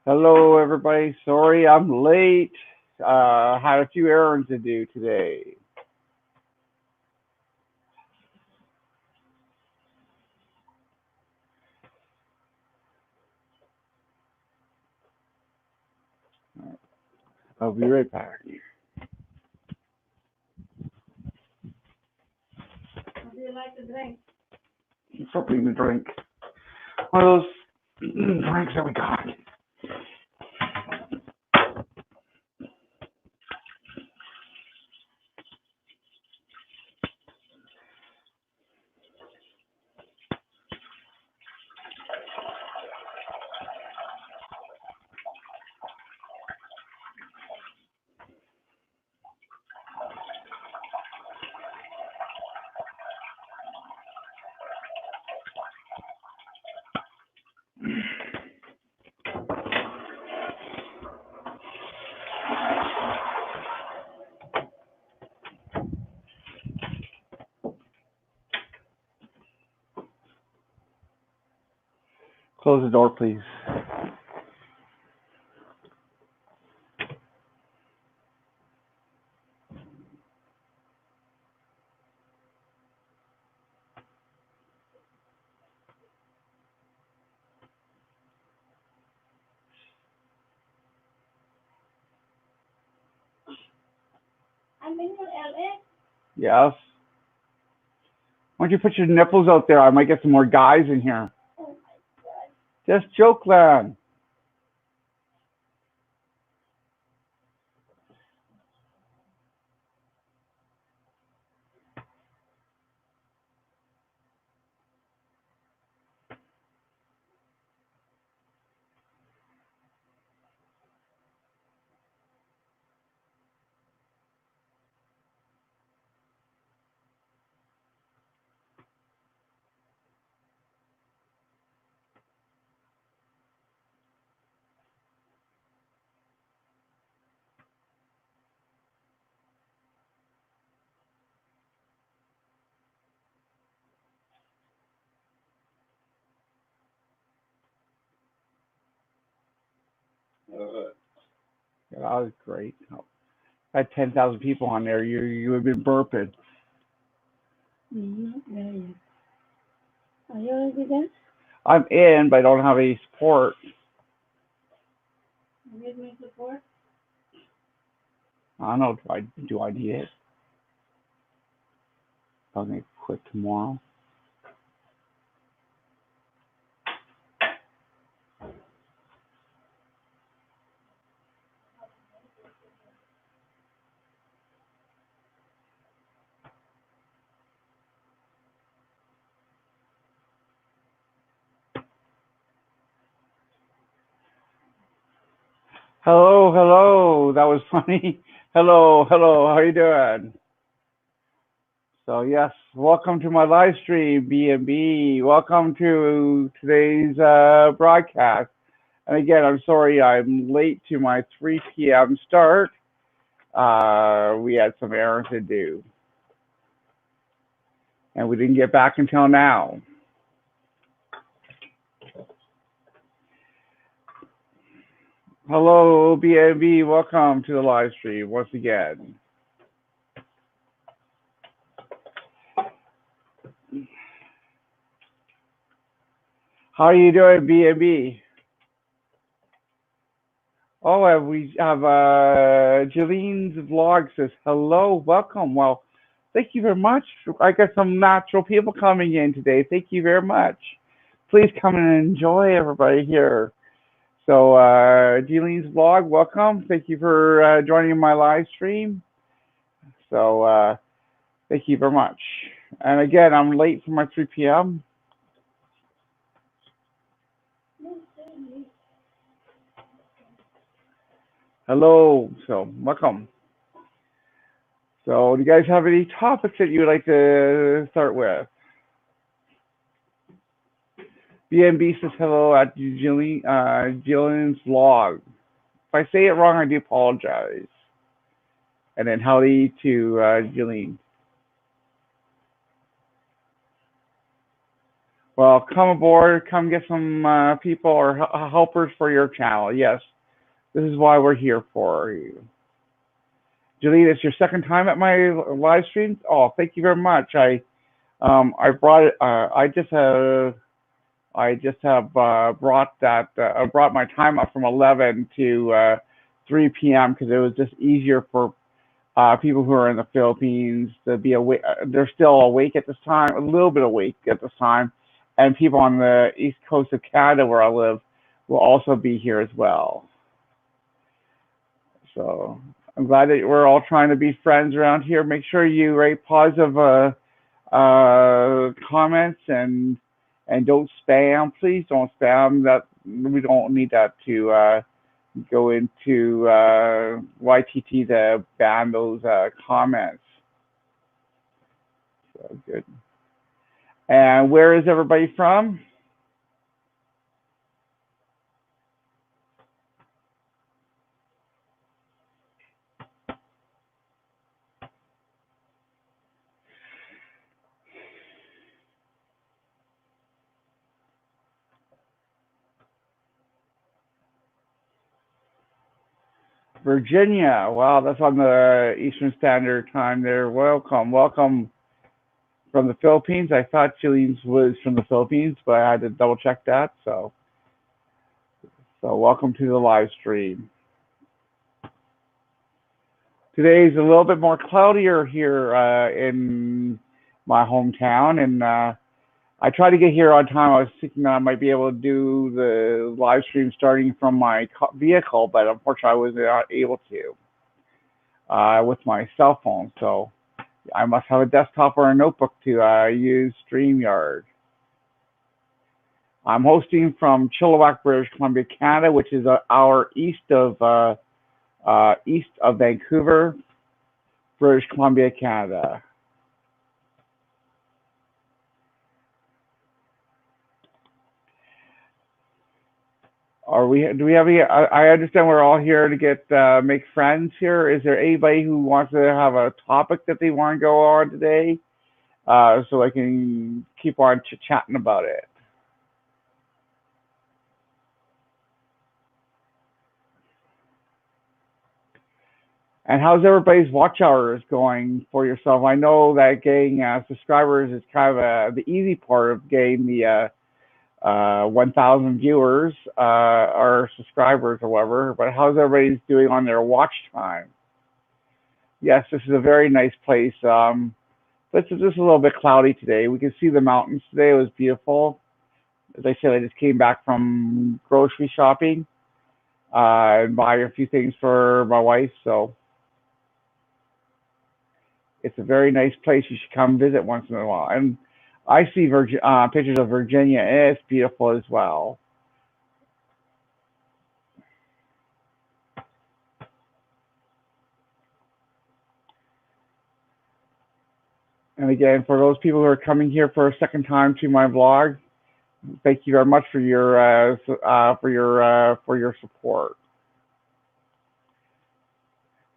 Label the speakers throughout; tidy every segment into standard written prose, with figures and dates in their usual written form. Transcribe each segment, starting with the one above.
Speaker 1: Hello, everybody. Sorry I'm late. Had a few errands to do today. I'll be right back.
Speaker 2: What do you like to drink?
Speaker 1: Something to drink. One of those drinks that we got. Close the door, please.
Speaker 2: I'm in LA.
Speaker 1: Yes. Why don't you put your nipples out there? I might get some more guys in here.
Speaker 2: Oh my God.
Speaker 1: Just joke, land. Yeah, that was great. I had 10,000 people on there. You would have been burping.
Speaker 2: Yeah, yeah. Are you already there?
Speaker 1: I'm in, but I don't have any support.
Speaker 2: You need me support?
Speaker 1: I don't know. Do I need it? I'll make it quick tomorrow. Hello, hello. That was funny. Hello, hello. How you doing? So yes, welcome to my live stream, B&B. Welcome to today's broadcast. And again, I'm sorry I'm late to my 3 p.m. start. We had some errands to do, and we didn't get back until now. Hello, B&B. Welcome to the live stream once again. How are you doing, B&B? Oh, we have Jalene's vlog says hello, welcome. Well, thank you very much. I got some natural people coming in today. Thank you very much. Please come and enjoy everybody here. So, Jalene's vlog, welcome. Thank you for joining my live stream. So, thank you very much. And again, I'm late for my 3 p.m. Hello, so welcome. So, do you guys have any topics that you would like to start with? BNB says hello at Jillian's vlog. If I say it wrong, I do apologize. And then howdy to Jillian. Well, come aboard. Come get some people or helpers for your channel. Yes, this is why we're here for you. Julie, it's your second time at my live stream. Oh, thank you very much. I brought it. I just have brought my time up from 11 to 3 p.m. because it was just easier for people who are in the Philippines to be awake. They're still awake at this time, a little bit awake at this time, and people on the east coast of Canada, where I live, will also be here as well. So I'm glad that we're all trying to be friends around here. Make sure you rate positive comments and don't spam. Please don't spam. That we don't need that to go into YTT to ban those comments. So good. And where is everybody from? Virginia. Wow, that's on the Eastern Standard Time there. Welcome, welcome from the Philippines. I thought Chileans was from the Philippines, but I had to double check that. So welcome to the live stream. Today is a little bit more cloudier here in my hometown, and I tried to get here on time. I was thinking that I might be able to do the live stream starting from my vehicle, but unfortunately I was not able to with my cell phone. So I must have a desktop or a notebook to use StreamYard. I'm hosting from Chilliwack, British Columbia, Canada, which is an hour east of Vancouver, British Columbia, Canada. Do we have any? I understand we're all here to get make friends here. Is there anybody who wants to have a topic that they want to go on today, so I can keep on chatting about it? And how's everybody's watch hours going for yourself? I know that getting subscribers is kind of the easy part of getting the 1,000 viewers or subscribers or whatever, but how's everybody doing on their watch time? Yes, this is a very nice place. This is just a little bit cloudy today. We can see the mountains today. It was beautiful. As I said, I just came back from grocery shopping and buying a few things for my wife, so it's a very nice place. You should come visit once in a while. And I see pictures of Virginia, and it's beautiful as well. And again, for those people who are coming here for a second time to my vlog, thank you very much for your support.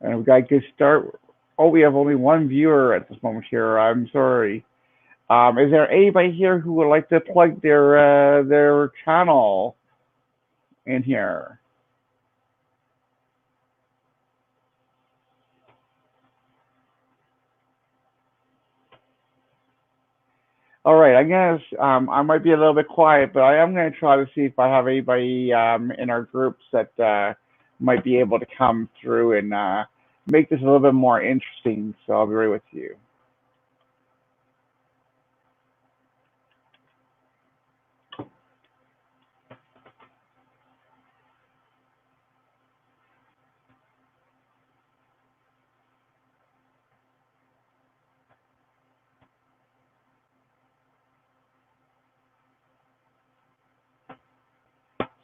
Speaker 1: And we got a good start. Oh, we have only one viewer at this moment here. I'm sorry. Is there anybody here who would like to plug their channel in here? All right, I might be a little bit quiet, but I am gonna try to see if I have anybody in our groups that might be able to come through and make this a little bit more interesting. So I'll be right with you.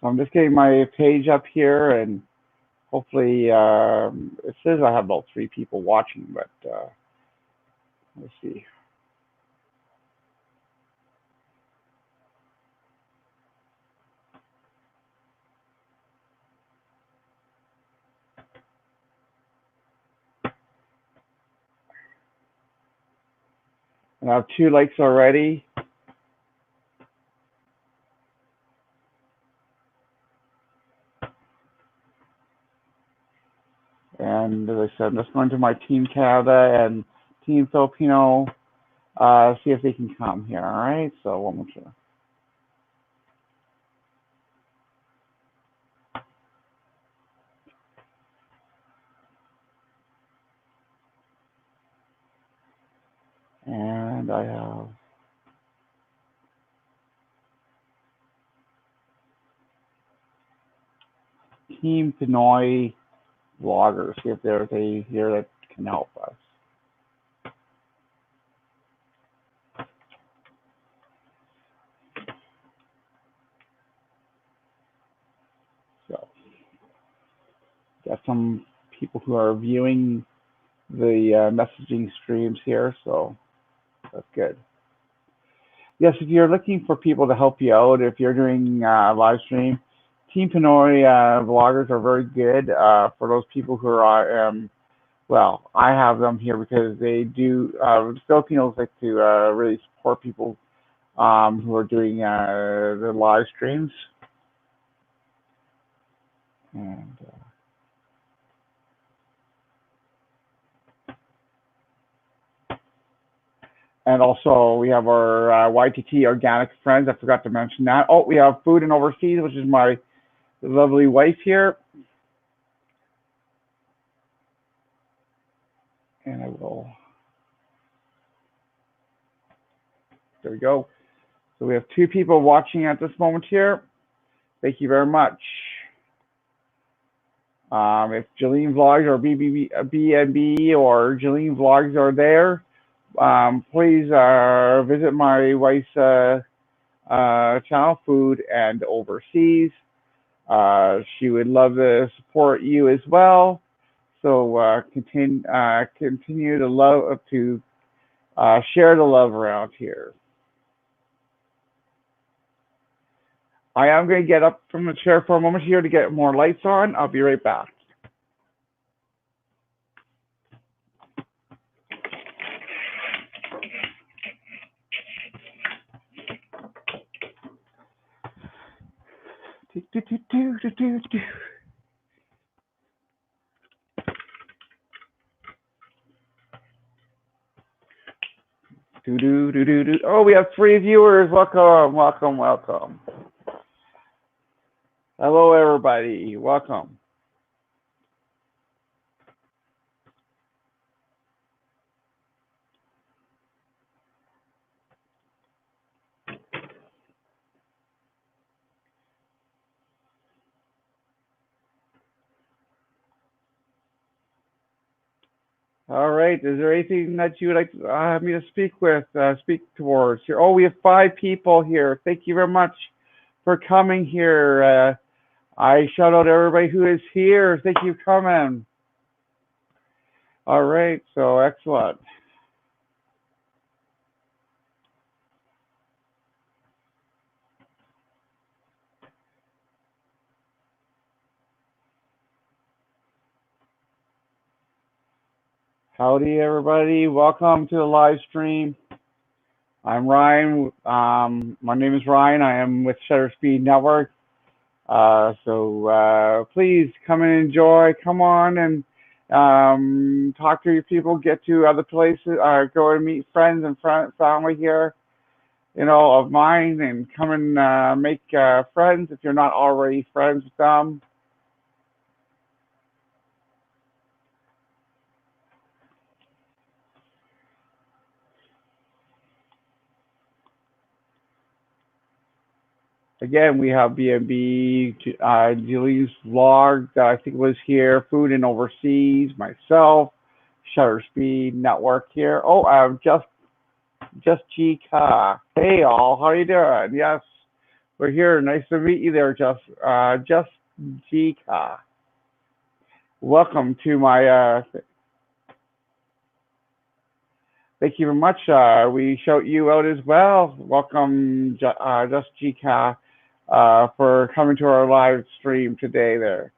Speaker 1: So I'm just getting my page up here, and hopefully it says I have about 3 people watching, but let's see. And I have 2 likes already. And as I said, I'm just going to my Team Canada and Team Filipino, see if they can come here. All right. So one more sure. And I have Team Pinoy vloggers. See if there's a here that can help us. So got some people who are viewing the messaging streams here, so that's good. Yes, if you're looking for people to help you out, if you're doing live stream, Team Pinoy vloggers are very good for those people who are, well, I have them here because they do, Filipinos like to really support people who are doing the live streams. And also we have our YTT Organic Friends. I forgot to mention that. Oh, we have Food and Overseas, which is my lovely wife here. And I will, there we go. So we have 2 people watching at this moment here. Thank you very much. If Jolene Vlogs or BNB or Jolene Vlogs are there, please visit my wife's channel, Food and Overseas. She would love to support you as well. So continue to love to share the love around here. I am going to get up from the chair for a moment here to get more lights on. I'll be right back. Oh, we have 3 viewers. Welcome, welcome, welcome. Hello, everybody. Welcome. All right. Is there anything that you would like me to speak towards here? Oh, we have 5 people here. Thank you very much for coming here. I shout out everybody who is here. Thank you for coming. All right. So excellent. Howdy, everybody. Welcome to the live stream. I'm Ryan. My name is Ryan. I am with Shutter Speed Network. So please come and enjoy. Come on and talk to your people. Get to other places. Go and meet friends and family here, you know, of mine, and come and make friends if you're not already friends with them. Again, we have BNB, Julie's vlog, I think was here, Food and Overseas, myself, Shutter Speed Network here. Oh, Just GK. Hey, all, how are you doing? Yes, we're here. Nice to meet you there, Just GK. Welcome to my, thank you very much. We shout you out as well. Welcome, Just GK. For coming to our live stream today there.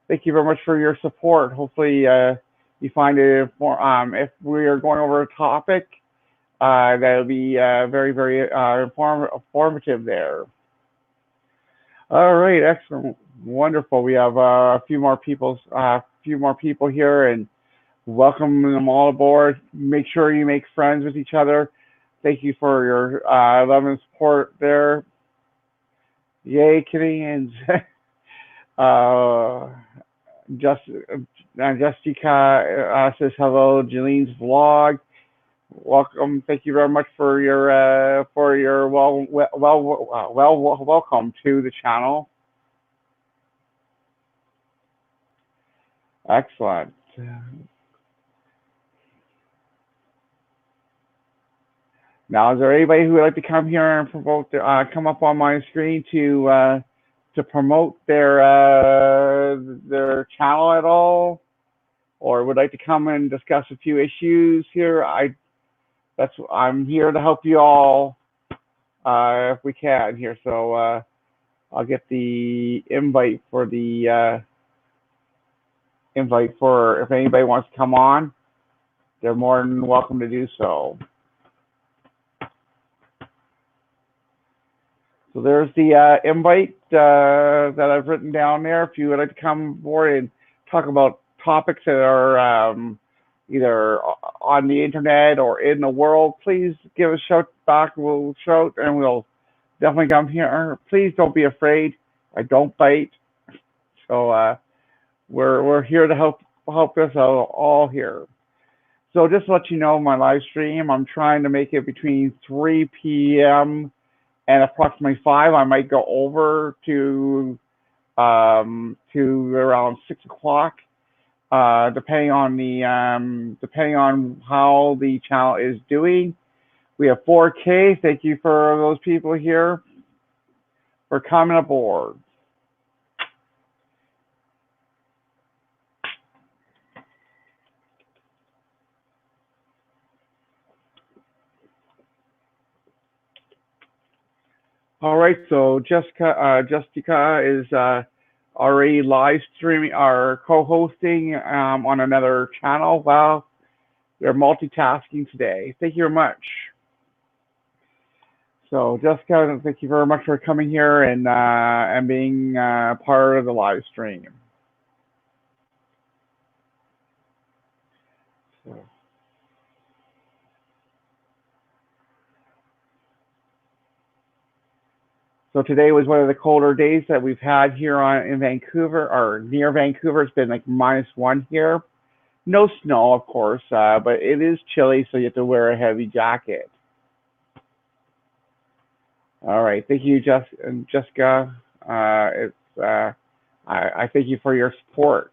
Speaker 1: Thank you very much for your support. Hopefully you find it, if we are going over a topic, that'll be very, very informative there. All right, excellent, wonderful. We have a few more people here, and welcome them all aboard. Make sure you make friends with each other. Thank you for your love and support there. Yay, Kitty and uh, just Jessica says hello. Jalene's vlog. Welcome. Thank you very much for your welcome to the channel. Excellent. Now, is there anybody who would like to come here and promote, come up on my screen to promote their channel at all, or would like to come and discuss a few issues here? I'm here to help you all if we can here. So I'll get the invite for if anybody wants to come on. They're more than welcome to do so. So there's the invite that I've written down there. If you would like to come aboard and talk about topics that are either on the internet or in the world, please give a shout back. We'll shout and we'll definitely come here. Please don't be afraid. I don't bite. So we're here to help us all here. So just to let you know, my live stream, I'm trying to make it between 3 p.m. and approximately 5. I might go over to around 6 o'clock, depending on how the channel is doing. We have 4K. Thank you for those people here for coming aboard. All right, so Jessica is already live streaming or co-hosting on another channel. Wow, they're multitasking today. Thank you very much. So Jessica, thank you very much for coming here and being part of the live stream. So today was one of the colder days that we've had here in Vancouver or near Vancouver. It's been like -1 here. No snow, of course, but it is chilly, so you have to wear a heavy jacket. All right, thank you, Jessica. I thank you for your support.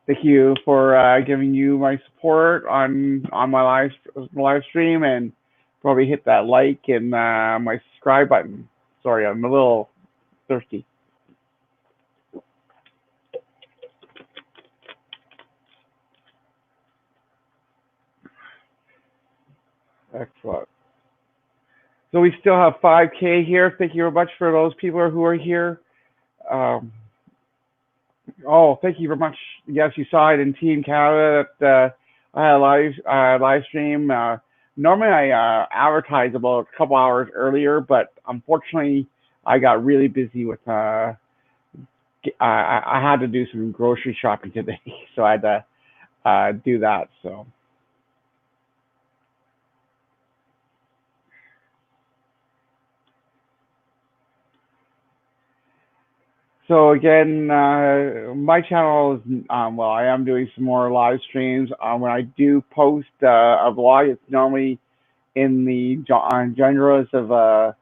Speaker 1: Thank you for giving you my support on my live stream, and probably hit that like and my subscribe button. Sorry, I'm a little thirsty. Excellent. So we still have 5K here. Thank you very much for those people who are here. Oh, thank you very much. Yes, you saw it in Team Canada that I had a live stream. Normally, I advertise about a couple hours earlier, but unfortunately, I got really busy with. I had to do some grocery shopping today, so I had to do that. So again, my channel is well. I am doing some more live streams. When I do post a vlog, it's normally in the genres of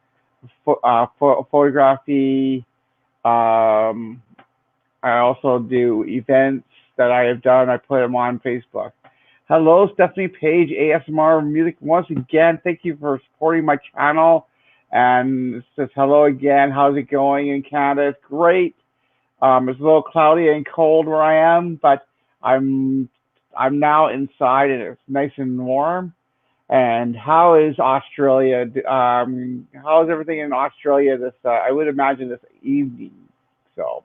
Speaker 1: photography. I also do events that I have done. I put them on Facebook. Hello, Stephanie Page, ASMR Music. Once again, thank you for supporting my channel. And it says hello again. How's it going in Canada? It's great. It's a little cloudy and cold where I am, but I'm now inside and it's nice and warm. And how is Australia? How is everything in Australia this? I would imagine this evening. So.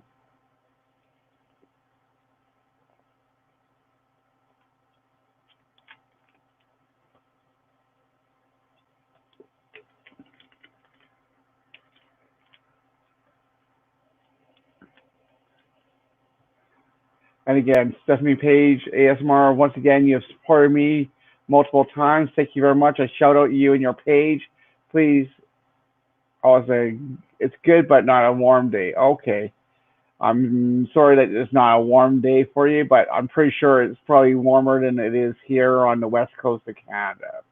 Speaker 1: And again, Stephanie Page, ASMR, once again, you have supported me multiple times. Thank you very much. I shout out you and your page. Please, I was saying, it's good, but not a warm day. Okay. I'm sorry that it's not a warm day for you, but I'm pretty sure it's probably warmer than it is here on the west coast of Canada.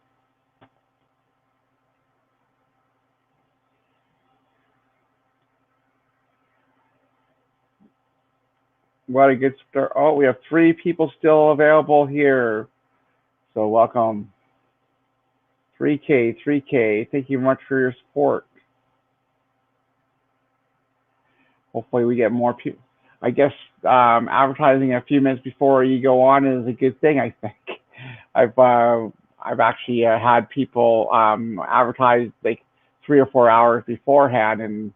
Speaker 1: What a good start. Oh, we have 3 people still available here. So welcome. 3K, 3K. Thank you much for your support. Hopefully we get more people. I guess advertising a few minutes before you go on is a good thing. I think I've uh, I've actually had people advertise like 3 or 4 hours beforehand, and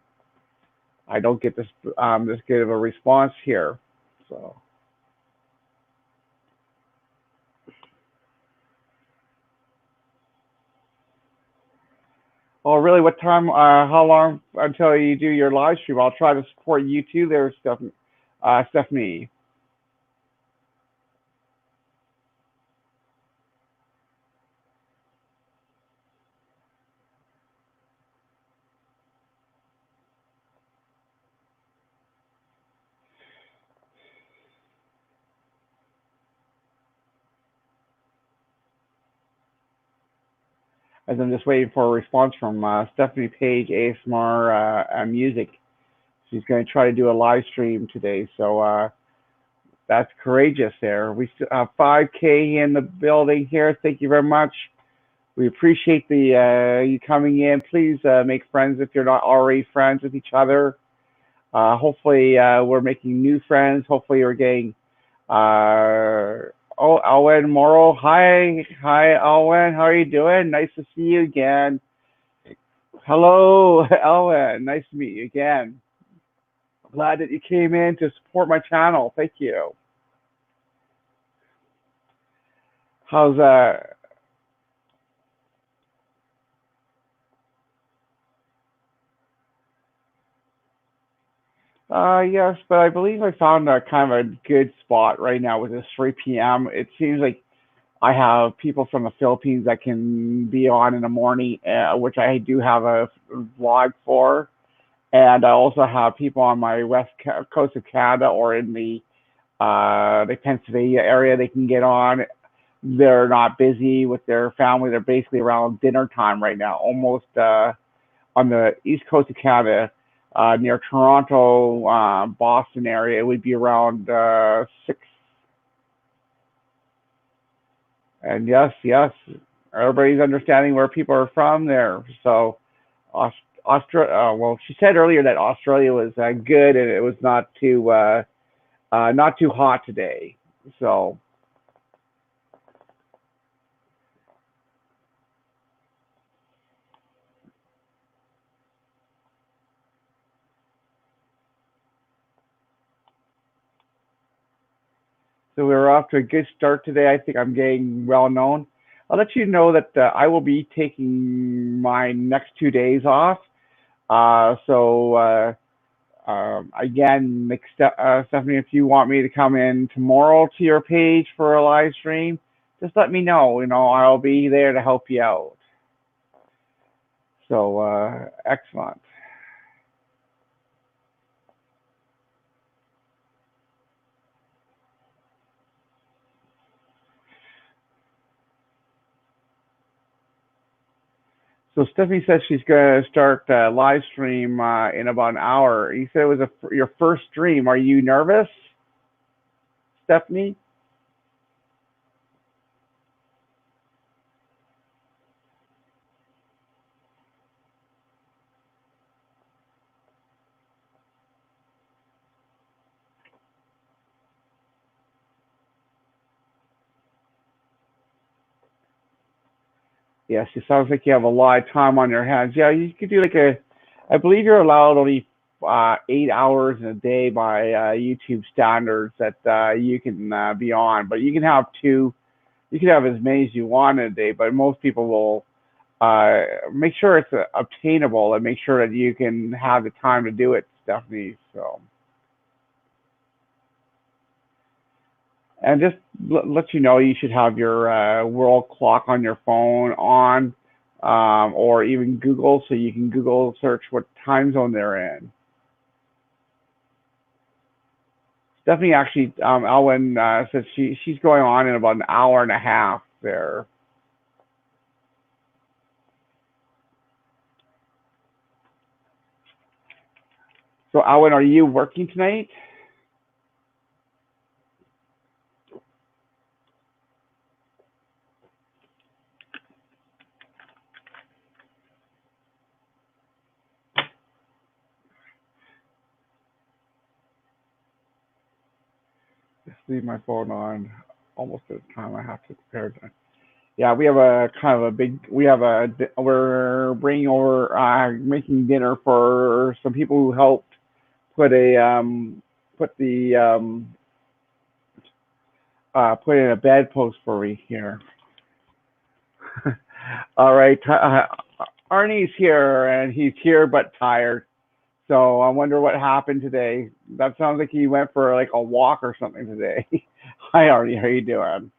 Speaker 1: I don't get this good of a response here. So, oh really? What time? How long until you do your live stream? I'll try to support you too, there, Stephanie. Stephanie. As I'm just waiting for a response from Stephanie Page, ASMR Music. She's going to try to do a live stream today. So that's courageous there. We still have 5K in the building here. Thank you very much. We appreciate the you coming in. Please make friends if you're not already friends with each other. Hopefully, we're making new friends. Hopefully, we're getting. Oh, Alwyn Morrow. Hi, Alwyn. How are you doing? Nice to see you again. Hello, Alwyn. Nice to meet you again. Glad that you came in to support my channel. Thank you. How's yes, but I believe I found a kind of a good spot right now with this 3 p.m. It seems like I have people from the Philippines that can be on in the morning, which I do have a vlog for, and I also have people on my coast of Canada or in the Pennsylvania area they can get on. They're not busy with their family. They're basically around dinner time right now, almost on the east coast of Canada, near Toronto, Boston area. It would be around 6. And yes, yes, everybody's understanding where people are from there. So, Australia. Well, she said earlier that Australia was good and it was not too hot today. So, so we're off to a good start today. I think I'm getting well known. I'll let you know that I will be taking my next 2 days off. Again, Stephanie, if you want me to come in tomorrow to your page for a live stream, just let me know. You know, I'll be there to help you out. So, excellent. So Stephanie says she's going to start a live stream in about an hour. You said it was your first stream. Are you nervous, Stephanie? Yes, it sounds like you have a lot of time on your hands. Yeah, you could do I believe you're allowed only 8 hours in a day by YouTube standards that you can be on, but you can have you can have as many as you want in a day, but most people will make sure it's obtainable and make sure that you can have the time to do it, Stephanie. So, And just let you know, you should have your world clock on your phone on, or even Google, so you can Google search what time zone they're in. Stephanie actually, Elwyn says she's going on in about an hour and a half there. So, Elwyn, are you working tonight? Just leave my phone on almost at the time I have to prepare. Yeah, we have a kind of a big. We're bringing over making dinner for some people who helped put a put the put in a bedpost for me here. All right, Arnie's here, and he's here but tired. So I wonder what happened today. That sounds like he went for like a walk or something today. Hi, Arnie. How you doing?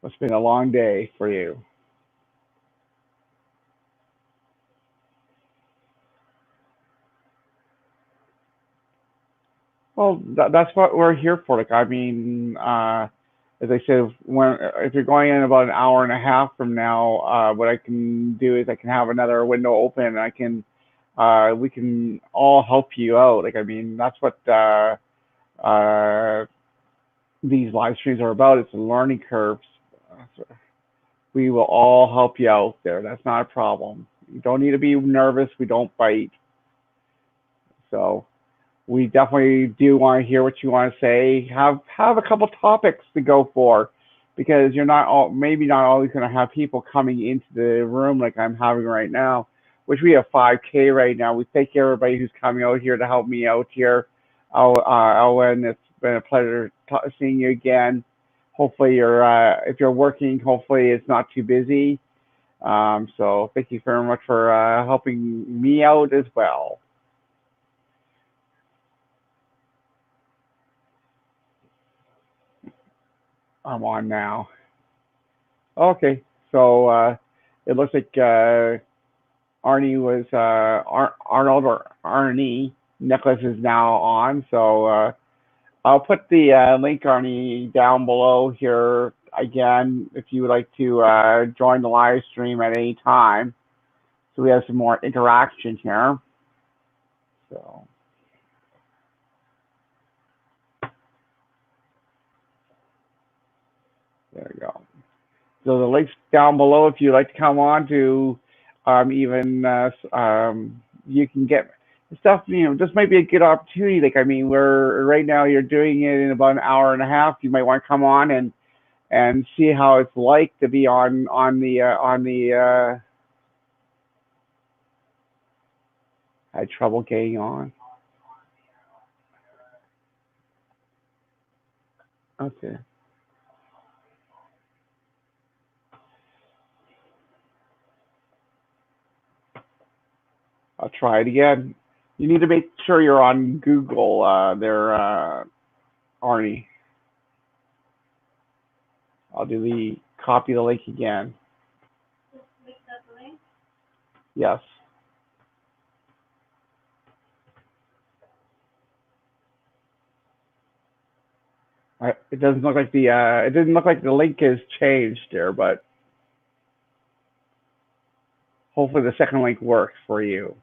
Speaker 1: It's been a long day for you. Well, that's what we're here for. Like, I mean, as I said, when if you're going in about an hour and a half from now, what I can do is I can have another window open, and I can, we can all help you out. Like, I mean, that's what uh, these live streams are about. It's a learning curve. So we will all help you out there. That's not a problem. You don't need to be nervous. We don't bite. So we definitely do want to hear what you want to say. Have a couple topics to go for, because you're not all maybe not always going to have people coming into the room like I'm having right now, which we have 5K right now. We thank everybody who's coming out here to help me out here. Owen, it's been a pleasure seeing you again. Hopefully you're if you're working, hopefully it's not too busy. So thank you very much for helping me out as well. I'm on now. Okay, so it looks like Arnie was Arnold or Arnie. Nicholas is now on, so I'll put the link, Arnie, down below here again if you would like to join the live stream at any time. So we have some more interaction here. So there we go. So the link's down below if you'd like to come on to even you can get stuff. This might be a good opportunity. Like, I mean, we're right now you're doing it in about an hour and a half. You might want to come on and see how it's like to be on the. Had trouble getting on. Okay, I'll try it again. You need to make sure you're on Google. There, Arnie. I'll do the copy the link again.
Speaker 2: Just click that link.
Speaker 1: Yes. It doesn't look like the it didn't look like the link has changed there, but hopefully the second link works for you.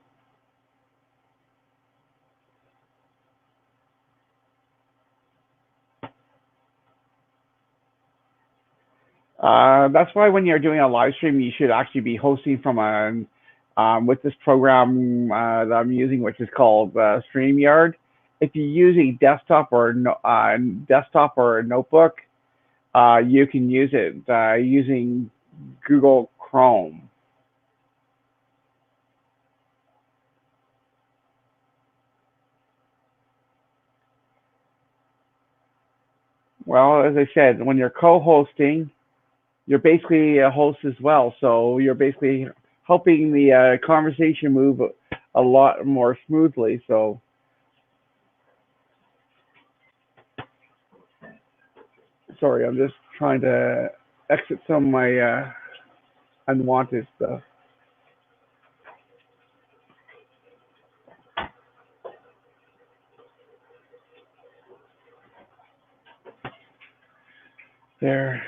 Speaker 1: That's why when you're doing a live stream, you should actually be hosting from a with this program that I'm using, which is called StreamYard. If you use a desktop or a notebook, you can use it using Google Chrome. Well, as I said, when you're co-hosting, you're basically a host as well. So you're basically helping the conversation move a lot more smoothly. So sorry, I'm just trying to exit some of my unwanted stuff. There.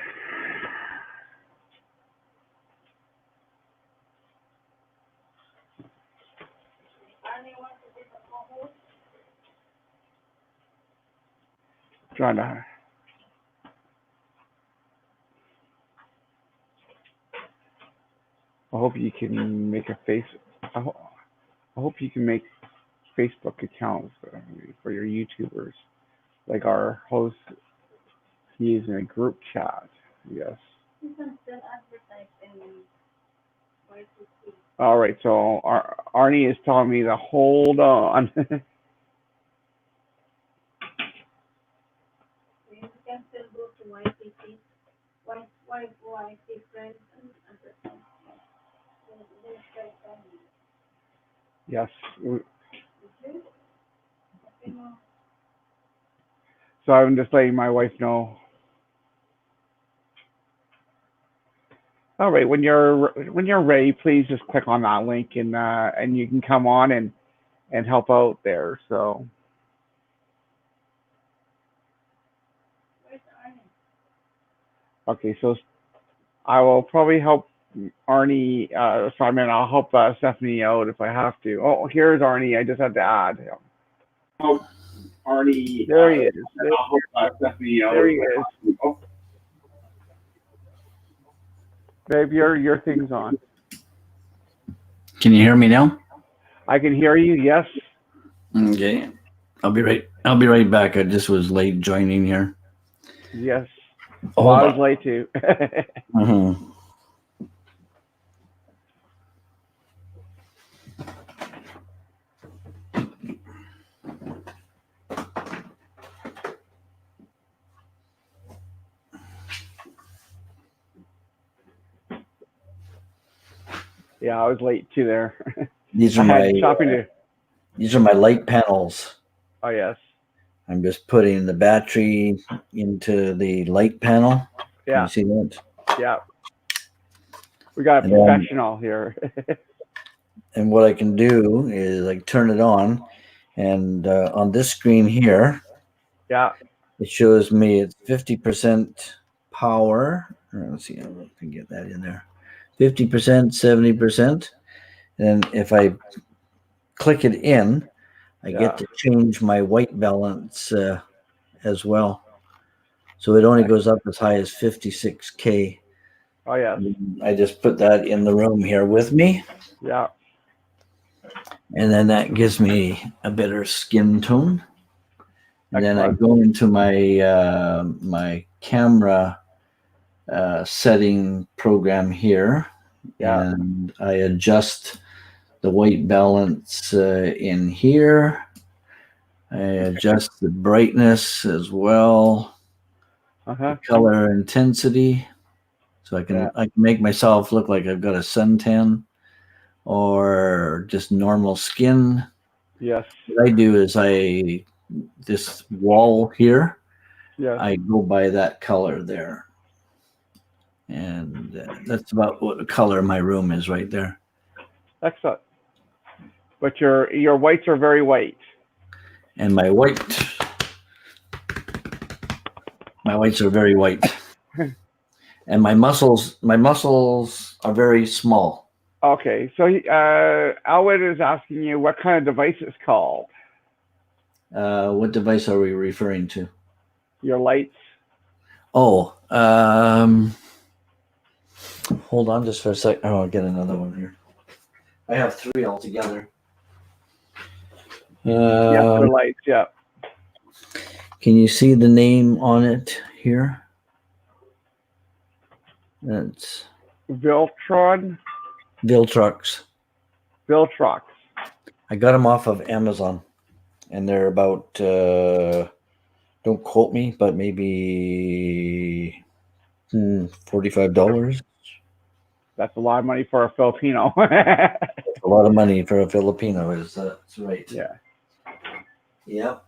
Speaker 1: Trying to. I hope you can make a face. I hope you can make Facebook accounts for your YouTubers, like our host. He is in a group chat. Yes.
Speaker 2: You can still advertise in YCC.
Speaker 1: All right. So Arnie is telling me to hold on.
Speaker 2: You can still go to YCC, YC friends and advertise. There's right there.
Speaker 1: Yes.
Speaker 2: Okay? Okay, no.
Speaker 1: So I'm just letting my wife know. All right. When you're ready, please just click on that link and you can come on and help out there. So
Speaker 2: Where's Arnie?
Speaker 1: okay. So I will probably help Arnie. So I mean, I'll help Stephanie out if I have to. Oh, here's Arnie. I just had to add him. Oh, Arnie. There he is. I'll help Stephanie out. There he is. Oh, babe, your thing's on.
Speaker 3: Can you hear me now?
Speaker 1: I can hear you. Yes.
Speaker 3: Okay. I'll be right back. I just was late joining here.
Speaker 1: Yes.
Speaker 3: Hold
Speaker 1: Well, I was
Speaker 3: on.
Speaker 1: late too.
Speaker 3: Mhm.
Speaker 1: Yeah, I was late too there.
Speaker 3: These
Speaker 1: I
Speaker 3: are
Speaker 1: had
Speaker 3: my
Speaker 1: shopping to.
Speaker 3: these are my light panels.
Speaker 1: Oh yes.
Speaker 3: I'm just putting the battery into the light panel. Can
Speaker 1: Yeah.
Speaker 3: you see that?
Speaker 1: Yeah. We got a
Speaker 3: And then,
Speaker 1: professional here.
Speaker 3: and what I can do is like turn it on, and on this screen here,
Speaker 1: Yeah.
Speaker 3: it shows me it's 50% power. Let's see, I can get that in there. 50%, 70%. And if I click it in, I
Speaker 1: Yeah.
Speaker 3: get to change my white balance as well. So it only goes up as high as 56K.
Speaker 1: Oh yes.
Speaker 3: I just put that in the room here with me.
Speaker 1: Yeah.
Speaker 3: And then that gives me a better skin tone. And then I
Speaker 1: Excellent.
Speaker 3: go into my camera setting program here,
Speaker 1: Yeah.
Speaker 3: and I adjust the white balance in here. I adjust the brightness as well,
Speaker 1: Uh-huh.
Speaker 3: the color intensity, so I
Speaker 1: Yeah.
Speaker 3: can make myself look like I've got a suntan or just normal skin.
Speaker 1: Yes.
Speaker 3: What I do is this wall here,
Speaker 1: Yes.
Speaker 3: I go by that color there. And that's about what the color my room is right there.
Speaker 1: Excellent. But your whites are very white.
Speaker 3: And my whites are very white. And my muscles are very small.
Speaker 1: Okay. So Alwyn is asking you what kind of device it's called.
Speaker 3: What device are we referring to?
Speaker 1: Your lights.
Speaker 3: Oh, hold on just for a sec. Oh, I'll get another one here. I have 3 altogether.
Speaker 1: Yes, the lights. Yeah.
Speaker 3: Can you see the name on it here? That's
Speaker 1: Viltron.
Speaker 3: Viltrox.
Speaker 1: Viltrox.
Speaker 3: I got them off of Amazon, and they're about don't quote me, but maybe $45.
Speaker 1: That's a lot of money for a Filipino.
Speaker 3: That's a lot of money for a Filipino. That's right.
Speaker 1: Yeah.
Speaker 3: Yep.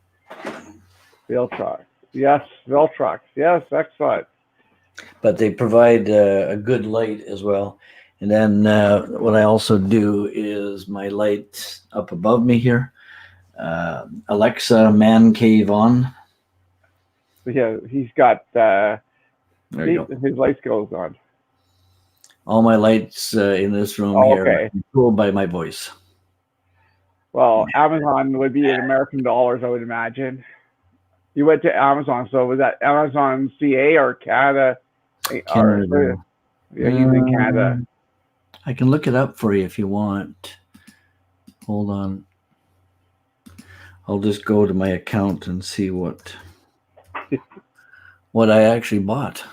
Speaker 1: Viltrox. Yes, Viltrox. Yes, excellent.
Speaker 3: But they provide a good light as well. And then what I also do is my light up above me here. Alexa Man Cave on.
Speaker 1: So yeah, he's got
Speaker 3: There you go.
Speaker 1: his lights goes on.
Speaker 3: All my lights in this room
Speaker 1: Oh,
Speaker 3: here
Speaker 1: okay.
Speaker 3: are controlled by my voice.
Speaker 1: Well, Amazon would be in American dollars, I would imagine. You went to Amazon, so was that Amazon CA or Canada?
Speaker 3: Canada.
Speaker 1: Yeah, he's in Canada.
Speaker 3: I can look it up for you if you want. Hold on. I'll just go to my account and see what I actually bought.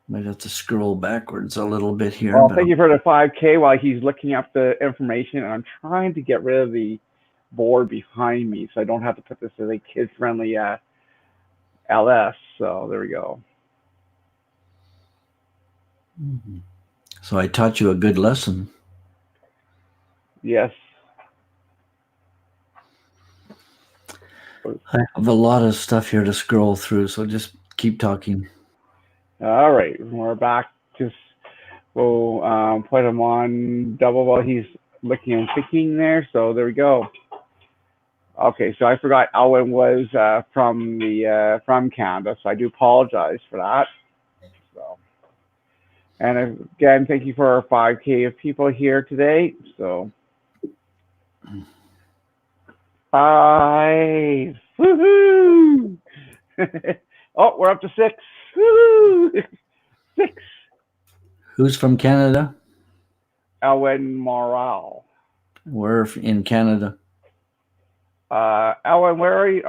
Speaker 3: Might have to scroll backwards a little bit here.
Speaker 1: Well, thank you for the 5K while he's looking up the information. And I'm trying to get rid of the board behind me so I don't have to put this as a kid-friendly LS. So there we go.
Speaker 3: So I taught you a good lesson.
Speaker 1: Yes.
Speaker 3: I have a lot of stuff here to scroll through, so just keep talking.
Speaker 1: All right, we're back. Just we'll put him on double while he's looking and thinking there. So there we go. Okay, so I forgot Elwin was from Canada, so I do apologize for that. So, and again, thank you for our 5K of people here today. So 5, woohoo! Oh, we're up to 6. Woo! 6.
Speaker 3: Who's from Canada?
Speaker 1: Elwin Morale.
Speaker 3: We're in Canada.
Speaker 1: Elwin, where are you?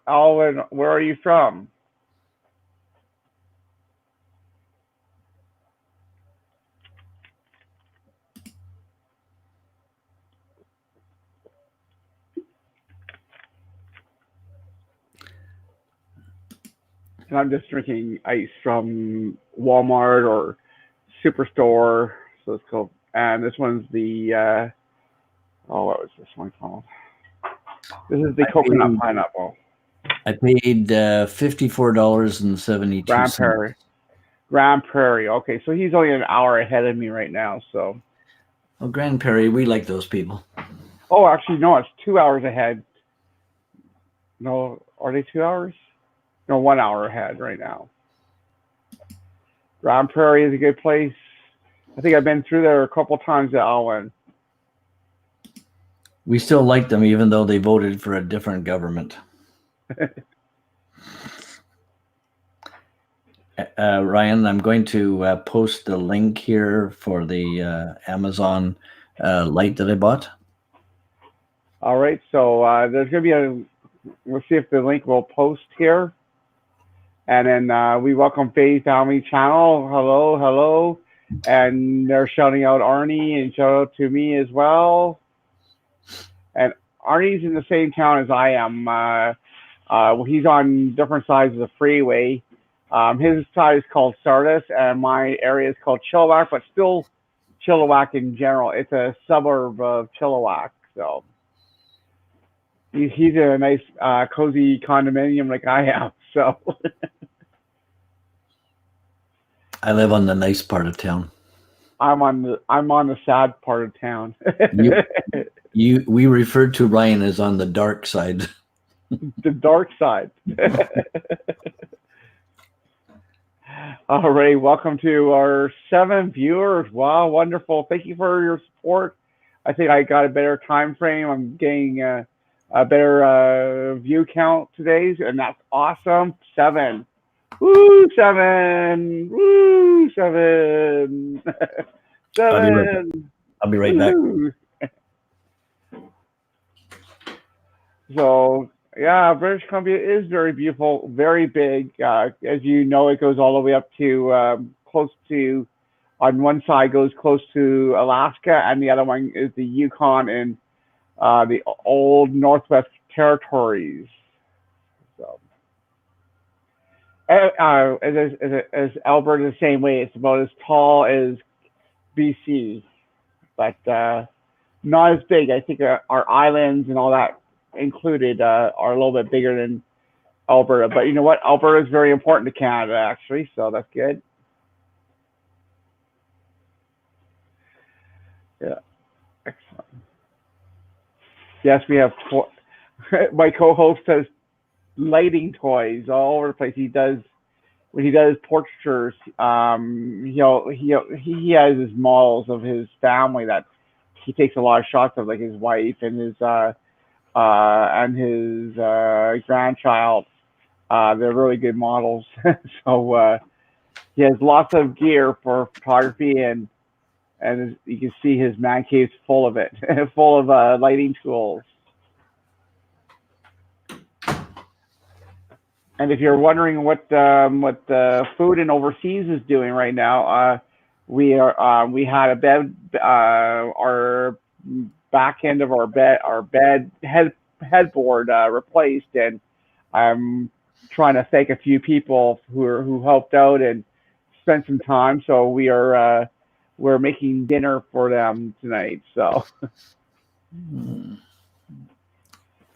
Speaker 1: Elwin, where are you from? And I'm just drinking ice from Walmart or Superstore. So it's called, and this one's the, what was this one called? This is the coconut pineapple.
Speaker 3: I paid $54.72.
Speaker 1: Grand Prairie. Grand Prairie. Okay, so he's only an hour ahead of me right now. So.
Speaker 3: Oh, Grand Prairie, we like those people.
Speaker 1: Oh, actually, no, it's 2 hours ahead. No, are they 2 hours? No, 1 hour ahead right now. Grand Prairie is a good place. I think I've been through there a couple times at Elwin.
Speaker 3: We still like them, even though they voted for a different government. Ryan, I'm going to post the link here for the Amazon light that I bought.
Speaker 1: All right, so there's going to be we'll see if the link will post here. And then we welcome Faye Family Channel. Hello, hello. And they're shouting out Arnie and shout out to me as well. And Arnie's in the same town as I am. He's on different sides of the freeway. His side is called Sardis, and my area is called Chilliwack, but still Chilliwack in general. It's a suburb of Chilliwack. So he's in a nice, cozy condominium like I am. So
Speaker 3: I live on the nice part of town.
Speaker 1: I'm on the sad part of town.
Speaker 3: We referred to Ryan as on the dark side.
Speaker 1: The dark side. All right, welcome to our 7 viewers. Wow, wonderful. Thank you for your support. I think I got a better time frame. I'm getting a better view count today, and that's awesome. 7. Woo, 7. Woo, 7. 7.
Speaker 3: I'll be right back.
Speaker 1: So, yeah, British Columbia is very beautiful, very big. As you know, it goes all the way up to close to, on one side goes close to Alaska, and the other one is the Yukon and the old Northwest Territories. So, As Alberta the same way. It's about as tall as BC, but not as big. I think our islands and all that included are a little bit bigger than Alberta. But you know what? Alberta is very important to Canada, actually, so that's good. Yeah, excellent. Yes, we have. My co-host says lighting toys all over the place. He does when he does portraitures. He has his models of his family that he takes a lot of shots of, like his wife and his grandchild. They're really good models. So he has lots of gear for photography, and you can see his man cave's full of it, full of lighting tools. And if you're wondering what food and overseas is doing right now, we had a bed, our back end of our bed headboard replaced, and I'm trying to thank a few people who helped out and spent some time. So we're making dinner for them tonight. So.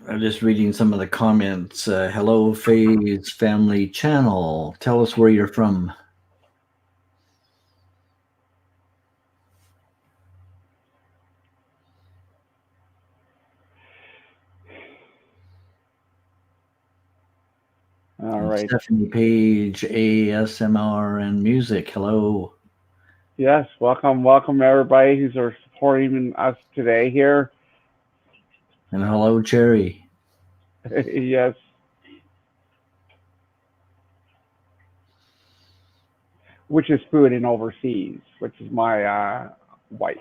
Speaker 3: I'm just reading some of the comments. Hello, Faye's Family Channel. Tell us where you're from.
Speaker 1: All right.
Speaker 3: Stephanie Page, ASMR and Music. Hello.
Speaker 1: Yes, welcome everybody who's supporting us today here.
Speaker 3: And hello, Cherry.
Speaker 1: Yes. Which is food in overseas, which is my wife.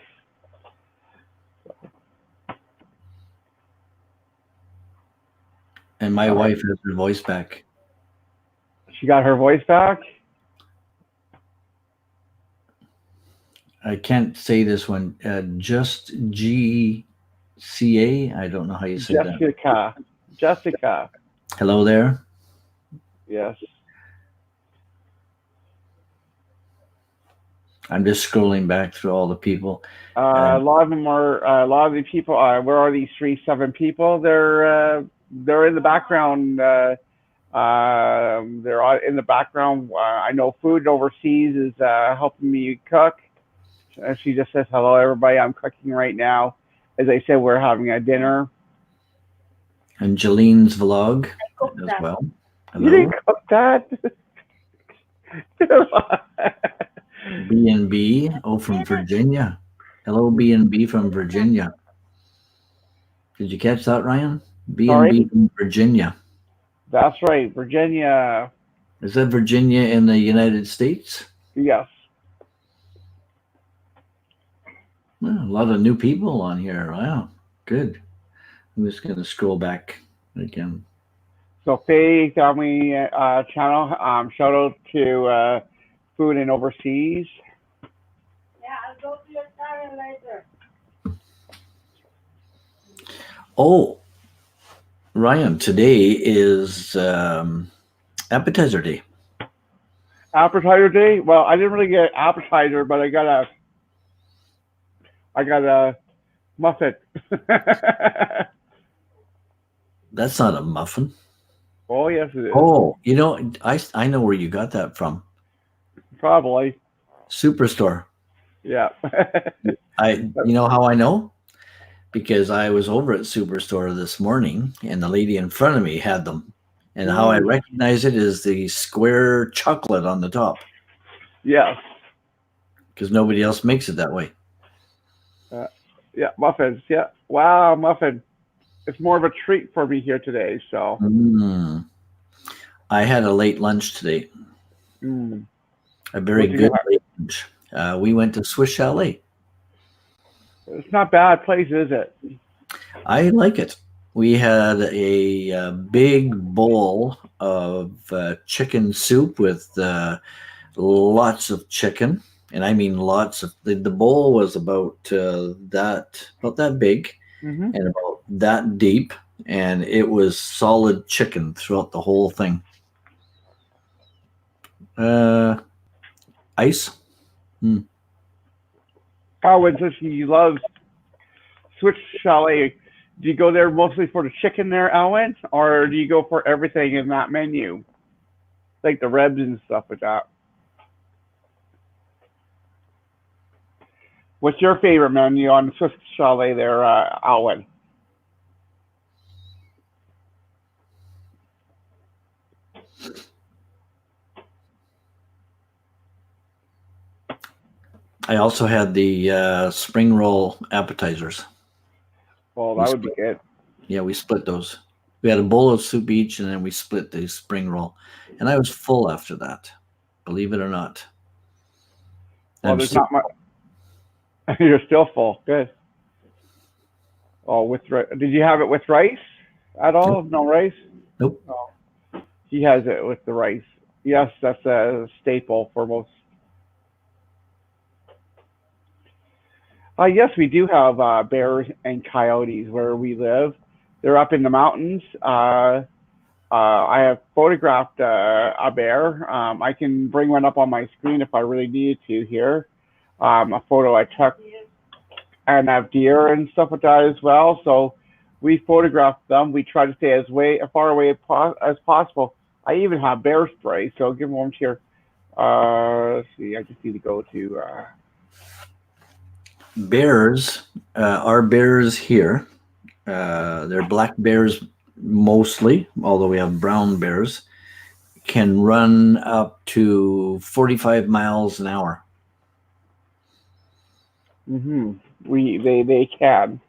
Speaker 3: And my wife has her voice back.
Speaker 1: She got her voice back?
Speaker 3: I can't say this one. Just GCA. I don't know how you say that.
Speaker 1: Jessica.
Speaker 3: Hello there.
Speaker 1: Yes.
Speaker 3: I'm just scrolling back through all the people.
Speaker 1: A lot of them are. A lot of the people. Where are these 7 people? They're in the background. They're in the background. I know Food Overseas is helping me cook. She just says, hello, everybody. I'm cooking right now. As I said, we're having a dinner.
Speaker 3: And Jalene's vlog as well. Hello.
Speaker 1: You didn't cook that?
Speaker 3: B&B. Oh, from Virginia. Hello, B&B from Virginia. Did you catch that, Ryan? B&B from Virginia.
Speaker 1: That's right, Virginia.
Speaker 3: Is that Virginia in the United States?
Speaker 1: Yes.
Speaker 3: Well, a lot of new people on here. Wow, good. I'm just going to scroll back again.
Speaker 1: So Faye Family Channel, shout out to Food and Overseas.
Speaker 2: Yeah, I'll go to your channel later.
Speaker 3: Oh, Ryan, today is appetizer day.
Speaker 1: Appetizer day? Well, I didn't really get an appetizer, but I got a muffin.
Speaker 3: That's not a muffin.
Speaker 1: Oh, yes, it is.
Speaker 3: Oh, you know, I know where you got that from.
Speaker 1: Probably.
Speaker 3: Superstore.
Speaker 1: Yeah.
Speaker 3: You know how I know? Because I was over at Superstore this morning, and the lady in front of me had them. And how I recognize it is the square chocolate on the top.
Speaker 1: Yes.
Speaker 3: Because nobody else makes it that way.
Speaker 1: Yeah, muffins. Yeah. Wow, muffin. It's more of a treat for me here today. So.
Speaker 3: I had a late lunch today. A very good late lunch. We went to Swiss Chalet.
Speaker 1: It's not a bad place, is it?
Speaker 3: I like it. We had a big bowl of chicken soup with lots of chicken, and I mean lots of. The bowl was about that big and about that deep, and it was solid chicken throughout the whole thing. Ice.
Speaker 1: Alwyn says he loves Switch Chalet. Do you go there mostly for the chicken there, Alwyn, or do you go for everything in that menu, like the ribs and stuff like that? What's your favorite menu on the Swiss Chalet there, Alwyn?
Speaker 3: I also had the spring roll appetizers.
Speaker 1: Well,
Speaker 3: We
Speaker 1: that would be
Speaker 3: split.
Speaker 1: good.
Speaker 3: Yeah, we split those. We had a bowl of soup each, and then we split the spring roll. And I was full after that, believe it or not.
Speaker 1: Well,
Speaker 3: I'm
Speaker 1: there's
Speaker 3: still,
Speaker 1: not much. You're still full. Good. Oh, did you have it with rice at all? No rice?
Speaker 3: nope.
Speaker 1: No. He has it with the rice. Yes, that's a staple for most. Yes, we do have bears and coyotes where we live. They're up in the mountains. I have photographed a bear. I can bring one up on my screen if I really needed to here. A photo I took, and have deer and stuff like that as well. So we photograph them. We try to stay as far away as possible. I even have bear spray, so give them one here. Let's see, I just need to go to.
Speaker 3: Bears, our bears here, they're black bears mostly, although we have brown bears, can run up to 45 miles an hour.
Speaker 1: Mm-hmm. They can,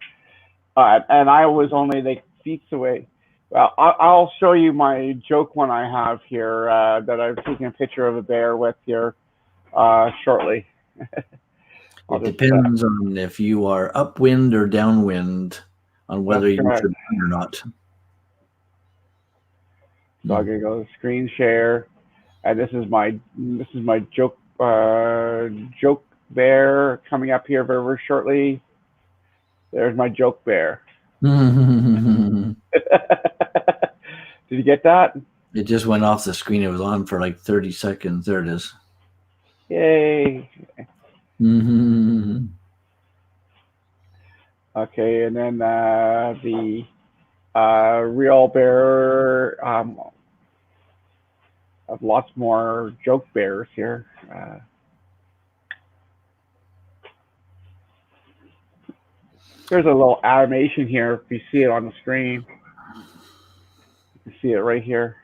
Speaker 1: and I was only like feet away. Well, I'll show you my joke one I have here that I've taken a picture of a bear with here shortly. I'll
Speaker 3: It
Speaker 1: just
Speaker 3: depends on if you are upwind or downwind on
Speaker 1: that's
Speaker 3: whether you
Speaker 1: correct.
Speaker 3: should run or not.
Speaker 1: So I'm gonna go to screen share, and this is my joke bear coming up here very, very shortly. There's my joke bear.
Speaker 3: it
Speaker 1: Did you get that?
Speaker 3: just went off the screen. It was on for like 30 seconds. There it is.
Speaker 1: Yay!
Speaker 3: Mhm.
Speaker 1: Okay, and then the real bear. I have lots more joke bears here. There's a little animation here. If you see it on the screen, you can see it right here.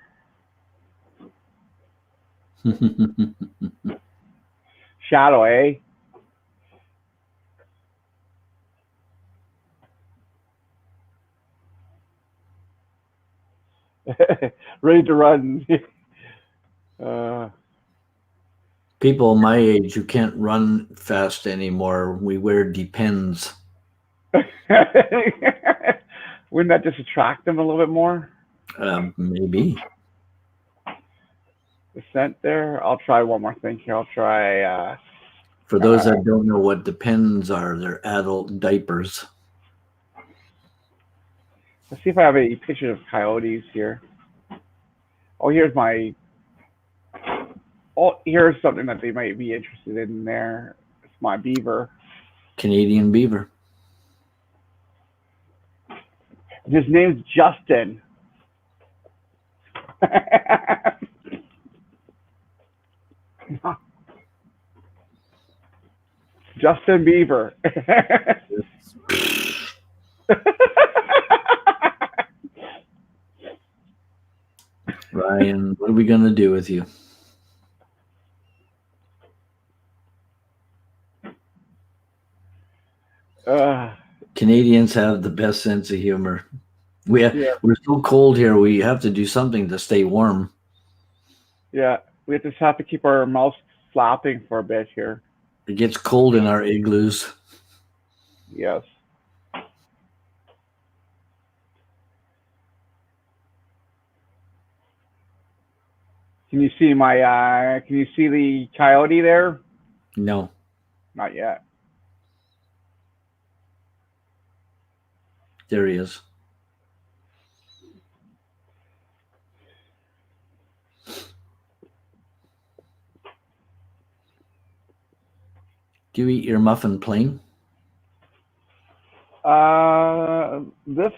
Speaker 1: Shadow, eh? Ready to run. uh,
Speaker 3: People my age who can't run fast anymore, we wear Depends.
Speaker 1: Wouldn't that just attract them a little bit more?
Speaker 3: Maybe.
Speaker 1: The scent there. I'll try one more thing here. I'll try.
Speaker 3: For those that don't know what Depends are, they're adult diapers.
Speaker 1: Let's see if I have any pictures of coyotes here. Oh, here's my. Oh, here's something that they might be interested in there. It's my beaver.
Speaker 3: Canadian beaver.
Speaker 1: His name's Justin. Justin Bieber.
Speaker 3: Ryan, what are we going to do with you? Canadians have the best sense of humor. We're so cold here. We have to do something to stay warm.
Speaker 1: Yeah, we just have to keep our mouths flapping for a bit here.
Speaker 3: It gets cold in our igloos.
Speaker 1: Yes. Can you see my? Can you see the coyote there?
Speaker 3: No.
Speaker 1: Not yet.
Speaker 3: There he is. Do you eat your muffin plain?
Speaker 1: This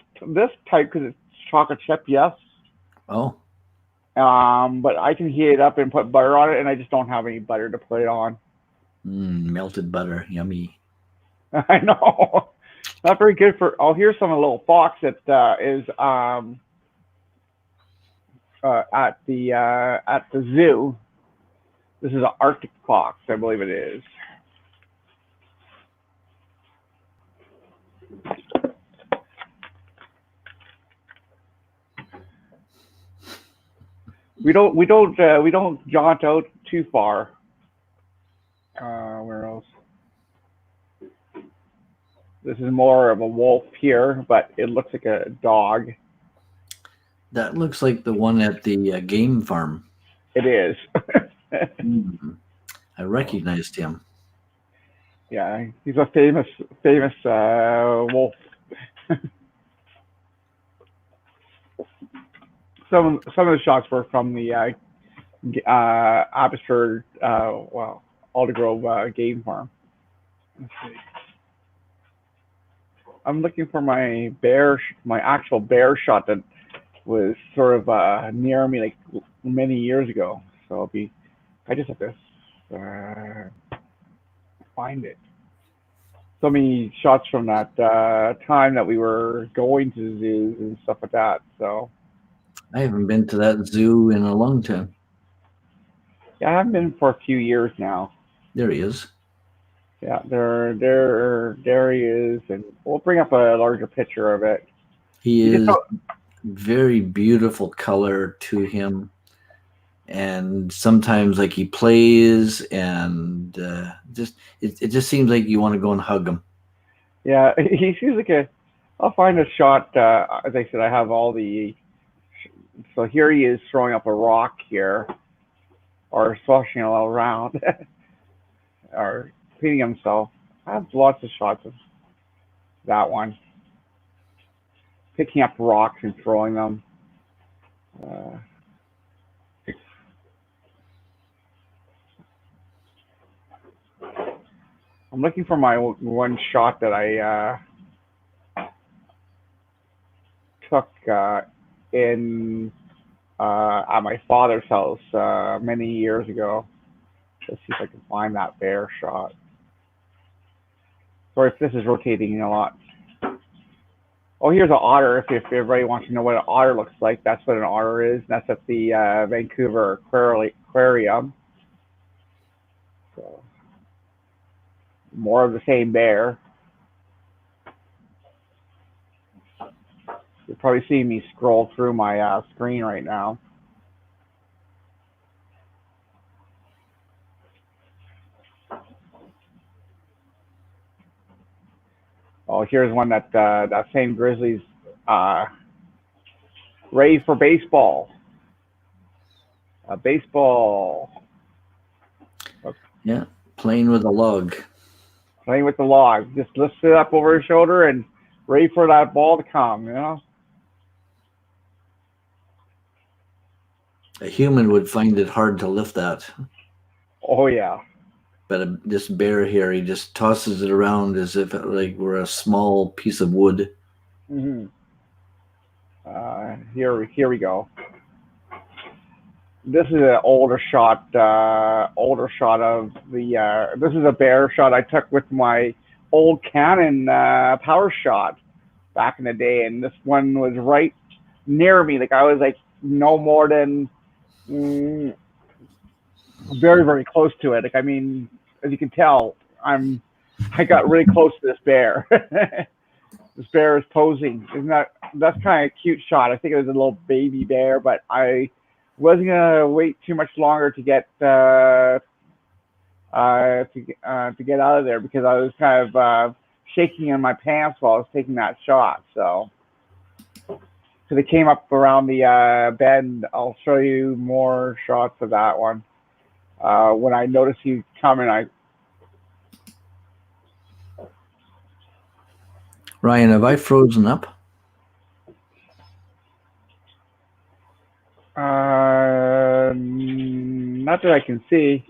Speaker 1: type because it's chocolate chip, yes.
Speaker 3: Oh,
Speaker 1: But I can heat it up and put butter on it, and I just don't have any butter to put it on.
Speaker 3: melted butter, yummy.
Speaker 1: I know, not very good for. Oh, here's some little fox that is at the zoo. This is an Arctic fox, I believe it is. We don't jaunt out too far. Where else? This is more of a wolf here, but it looks like a dog.
Speaker 3: That looks like the one at the game farm.
Speaker 1: It is.
Speaker 3: I recognized him.
Speaker 1: Yeah, he's a famous wolf. Some of the shots were from the Abbotsford, Aldergrove game farm. Let's see. I'm looking for my actual bear shot that was sort of near me like many years ago. So I just have to find it. So many shots from that time that we were going to zoos and stuff like that. So
Speaker 3: I haven't been to that zoo in a long time.
Speaker 1: yeah, I haven't been for a few years now.
Speaker 3: There he is.
Speaker 1: Yeah, there he is, and we'll bring up a larger picture of it.
Speaker 3: He is very beautiful color to him, and sometimes like he plays, and it just seems like you want to go and hug him.
Speaker 1: Yeah, he seems like I'll find a shot. As I said, I have all the. So here he is throwing up a rock here, or sloshing all around, or cleaning himself. I have lots of shots of that one. Picking up rocks and throwing them. I'm looking for my one shot that I took in at my father's house many years ago. Let's see if I can find that bear shot. Sorry if this is rotating a lot. Oh, here's an otter. If everybody wants to know what an otter looks like, that's what an otter is. That's at the Vancouver Aquarium. So, more of the same bear. You're probably seeing me scroll through my screen right now. Oh, here's one that same Grizzlies ready for baseball. Baseball.
Speaker 3: Yeah, playing with a log.
Speaker 1: Playing with the log. Just lifts it up over his shoulder and ready for that ball to come, you know?
Speaker 3: A human would find it hard to lift that.
Speaker 1: Oh, yeah.
Speaker 3: But this bear here, he just tosses it around as if it like were a small piece of wood.
Speaker 1: Mm-hmm. Here we go. This is an older shot of the. This is a bear shot I took with my old Canon power shot back in the day, and this one was right near me. Like I was like no more than very very close to it. Like I mean, as you can tell, I got really close to this bear. This bear is posing. That's kind of a cute shot. I think it was a little baby bear, but I wasn't gonna wait too much longer to get to get out of there because I was kind of shaking in my pants while I was taking that shot. So it came up around the bend. I'll show you more shots of that one. When I noticed he coming,
Speaker 3: Ryan, have I frozen up?
Speaker 1: Not that I can see.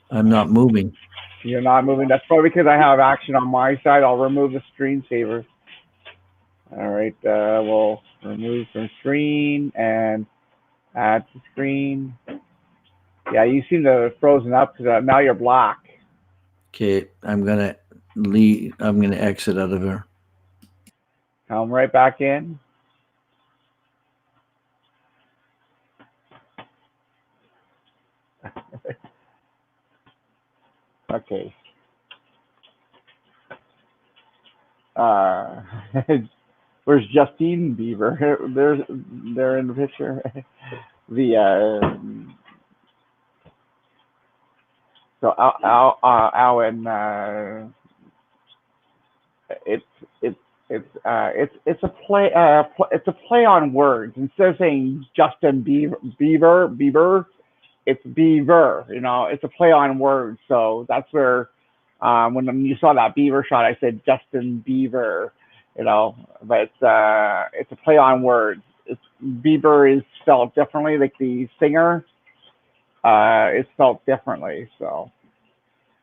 Speaker 3: I'm not moving.
Speaker 1: You're not moving. That's probably because I have action on my side. I'll remove the screensaver. All right. We'll remove from screen and add to screen. Yeah, you seem to have frozen up because now you're black.
Speaker 3: Okay, I'm gonna leave. I'm gonna exit out of here.
Speaker 1: Come right back in. Okay. Uh, where's Justine Bieber? They're in the picture. The so Alan, it's it's it's a play it's a play on words. Instead of saying Justin Bieber, it's Beaver. You know, it's a play on words. So that's where when you saw that Beaver shot, I said Justin Bieber. You know, but it's a play on words. It's Bieber is spelled differently, like the singer. It's spelled differently. So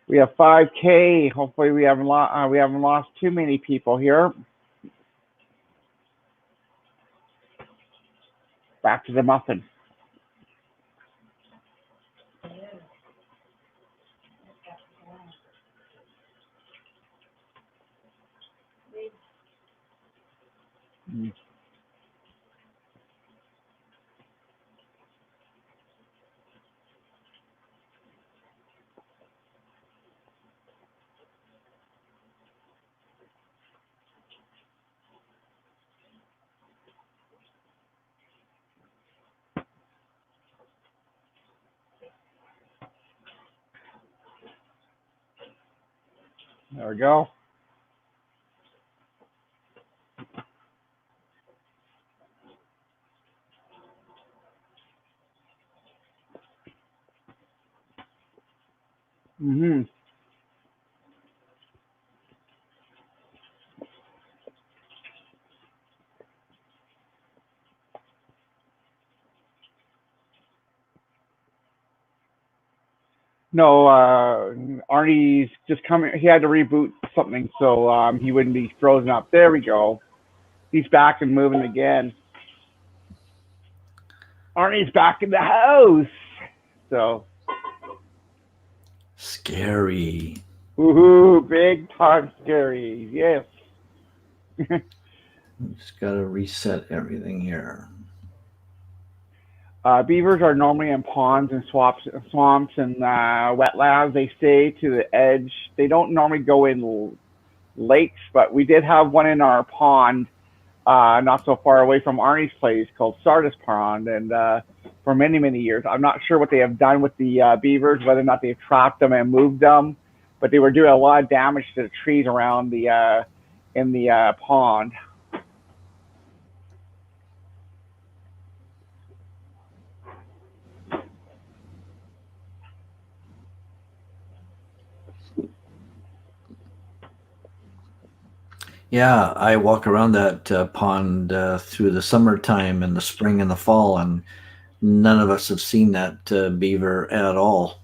Speaker 1: we have 5K. Hopefully, we haven't lost too many people here. Back to the muffin. Mm. There we go. Mm-hmm. No, Arnie's just coming. He had to reboot something, so he wouldn't be frozen up. There we go. He's back and moving again. Arnie's back in the house. So,
Speaker 3: Scary.
Speaker 1: woohoo, big time scary. Yes.
Speaker 3: Just gotta reset everything here.
Speaker 1: Beavers are normally in ponds and swamps and wetlands. They stay to the edge. They don't normally go in lakes, but we did have one in our pond not so far away from Arnie's place called Sardis Pond, and for many, many years. I'm not sure what they have done with the beavers, whether or not they've trapped them and moved them, but they were doing a lot of damage to the trees around the in the pond.
Speaker 3: Yeah, I walk around that pond through the summertime and the spring and the fall, and none of us have seen that beaver at all.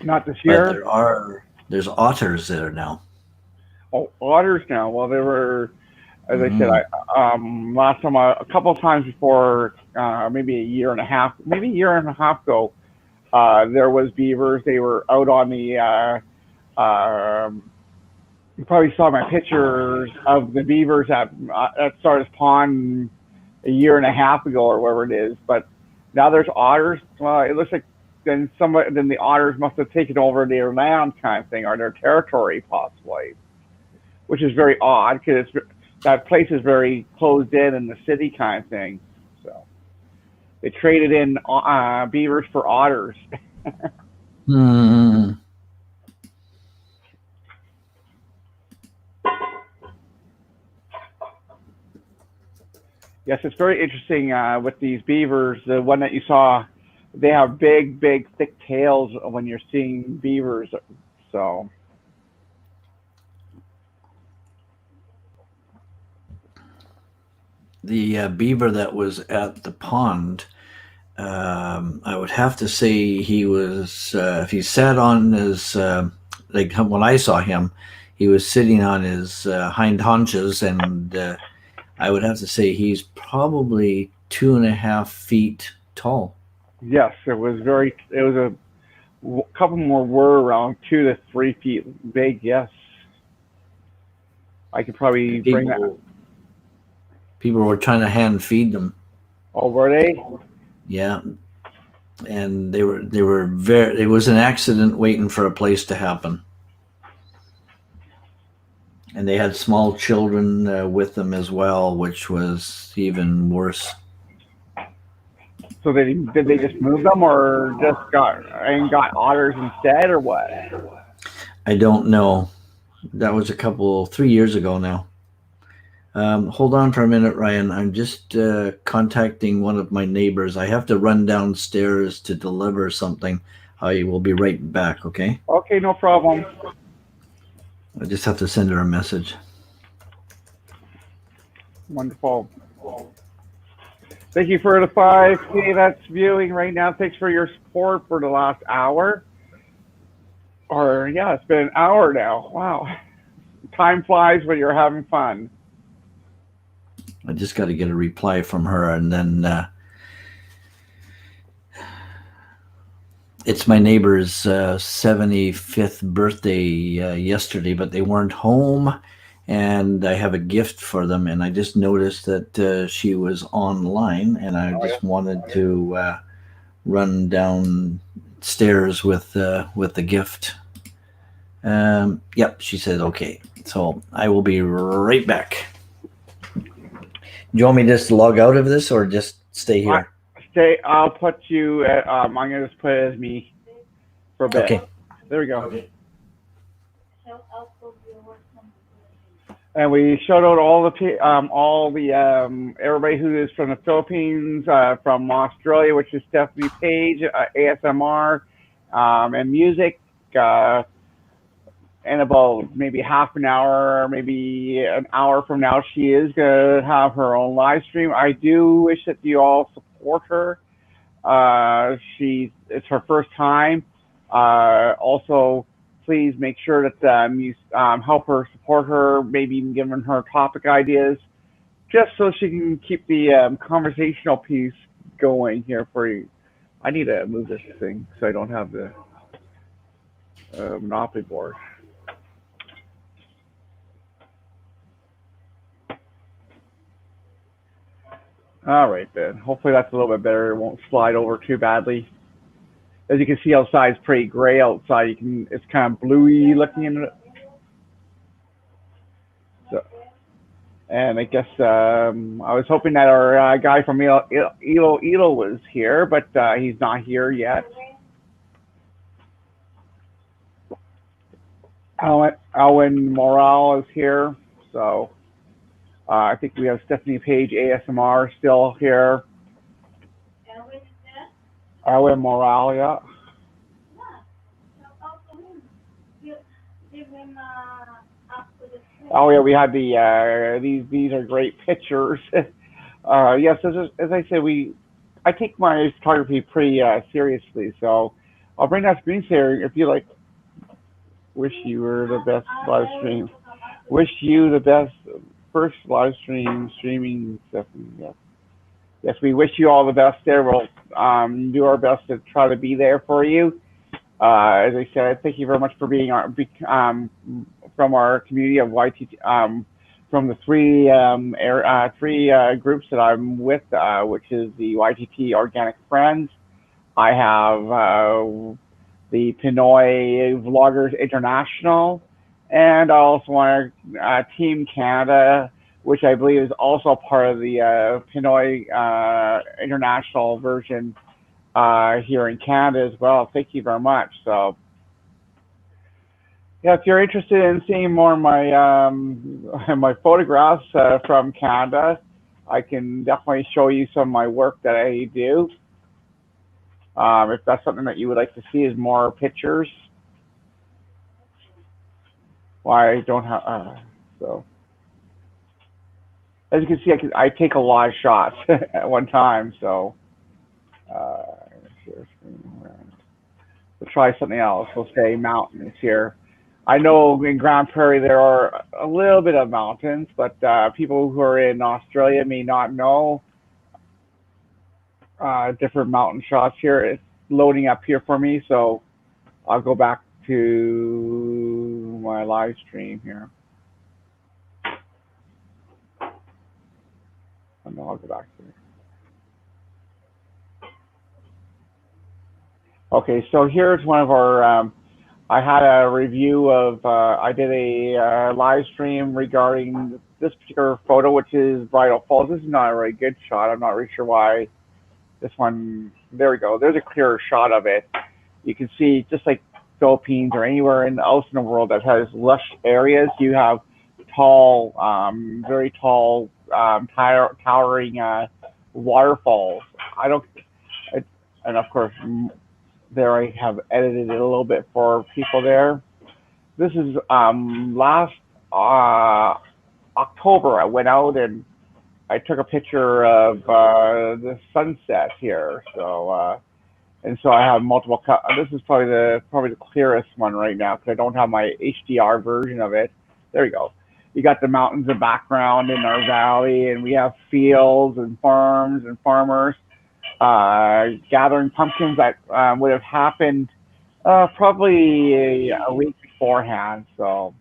Speaker 1: Not this
Speaker 3: But
Speaker 1: year.
Speaker 3: there's otters there now.
Speaker 1: Oh, otters now. Well, there were, as I said,
Speaker 3: Mhm.
Speaker 1: last time a couple of times before, maybe maybe a year and a half ago, there was beavers. They were out on the. You probably saw my pictures of the beavers at Sardis Pond a year and a half ago or whatever it is. But now there's otters. Well, it looks like then the otters must have taken over their land kind of thing or their territory possibly, which is very odd because that place is very closed in the city kind of thing. So they traded in beavers for otters.
Speaker 3: Hmm.
Speaker 1: Yes, it's very interesting with these beavers. The one that you saw, they have big, big, thick tails when you're seeing beavers. So
Speaker 3: The beaver that was at the pond I would have to say he was, if he sat on his, like when I saw him, he was sitting on his hind haunches, and I would have to say he's probably 2.5 feet tall.
Speaker 1: Yes, it was very. It was a couple more were around 2 to 3 feet big. Yes, I could probably
Speaker 3: And
Speaker 1: bring that.
Speaker 3: people were trying to hand feed them.
Speaker 1: Oh, were they?
Speaker 3: Yeah, and they were very. It was an accident waiting for a place to happen, and they had small children with them as well, which was even worse.
Speaker 1: So did they just move them, or just got otters instead, or what?
Speaker 3: I don't know. That was 3 years ago now. Hold on for a minute, Ryan. I'm just contacting one of my neighbors. I have to run downstairs to deliver something. I will be right back, okay?
Speaker 1: Okay, no problem.
Speaker 3: I just have to send her a message.
Speaker 1: Wonderful. Thank you for the 5K that's viewing right now. Thanks for your support for the last hour. Or yeah, it's been an hour now. Wow, time flies when you're having fun.
Speaker 3: I just got to get a reply from her, and then it's my neighbor's 75th birthday yesterday, but they weren't home, and I have a gift for them, and I just noticed that she was online, and I
Speaker 1: Oh yeah.
Speaker 3: just wanted to run downstairs with the gift. Yep, she said okay, so I will be right back. Do you want me just to log out of this or just stay
Speaker 1: I,
Speaker 3: here?
Speaker 1: stay. I'll put you. I'm gonna just put it as me for a bit.
Speaker 3: Okay.
Speaker 1: There we go.
Speaker 2: Shout out for viewers from
Speaker 1: And we shout out all the everybody who is from the Philippines, from Australia, which is Stephanie Page, ASMR, and music. In about maybe half an hour, maybe an hour from now, she is gonna have her own live stream. I do wish that you all support her. It's her first time. Also, please make sure that you help her, support her, maybe even giving her topic ideas, just so she can keep the conversational piece going here for you. I need to move this thing so I don't have the Monopoly board. All right, then. Hopefully that's a little bit better. It won't slide over too badly. As you can see outside, it's pretty gray outside. It's kind of bluey looking in it. So, and I guess I was hoping that our guy from Elo was here, but he's not here yet. Alwyn Morale is here, so I think we have Stephanie Page ASMR still here.
Speaker 2: Elwin is there?
Speaker 1: Alwyn Morale, yeah.
Speaker 2: Yeah. Shout out to him. Give him up to the screen.
Speaker 1: Oh yeah, we had the these are great pictures. Yes, as I said, I take my photography pretty seriously, so I'll bring that screen share if you like. Wish you were the best live stream. Wish you the best first live streaming stuff. Yes, yes, we wish you all the best there. We'll do our best to try to be there for you. As I said, thank you very much for being from our community of YTT, from the three groups that I'm with, which is the YTT Organic Friends. I have the Pinoy Vloggers International, and I also want Team Canada, which I believe is also part of the Pinoy International version here in Canada as well. Thank you very much. So, yeah, if you're interested in seeing more of my my photographs from Canada, I can definitely show you some of my work that I do. If that's something that you would like to see, is more pictures. Why I don't have so. As you can see, I take a lot of shots at one time. So Share screen. We'll try something else. We'll say mountains here. I know in Grand Prairie there are a little bit of mountains, but people who are in Australia may not know different mountain shots here. It's loading up here for me, so I'll go back to my live stream here. And then I'll go back to it. Okay, so here's one of our, I had a review of, I did a live stream regarding this particular photo, which is Bridal Falls. This is not a very good shot. I'm not really sure why this one, there we go. There's a clearer shot of it. You can see just like Philippines or anywhere else in the world that has lush areas, you have tall, very tall, towering waterfalls. And of course, there I have edited it a little bit for people there. This is last October. I went out and I took a picture of the sunset here. So and so I have multiple. This is probably the clearest one right now because I don't have my HDR version of it. There you go. You got the mountains in the background in our valley, and we have fields and farms and farmers gathering pumpkins that would have happened probably a week beforehand. So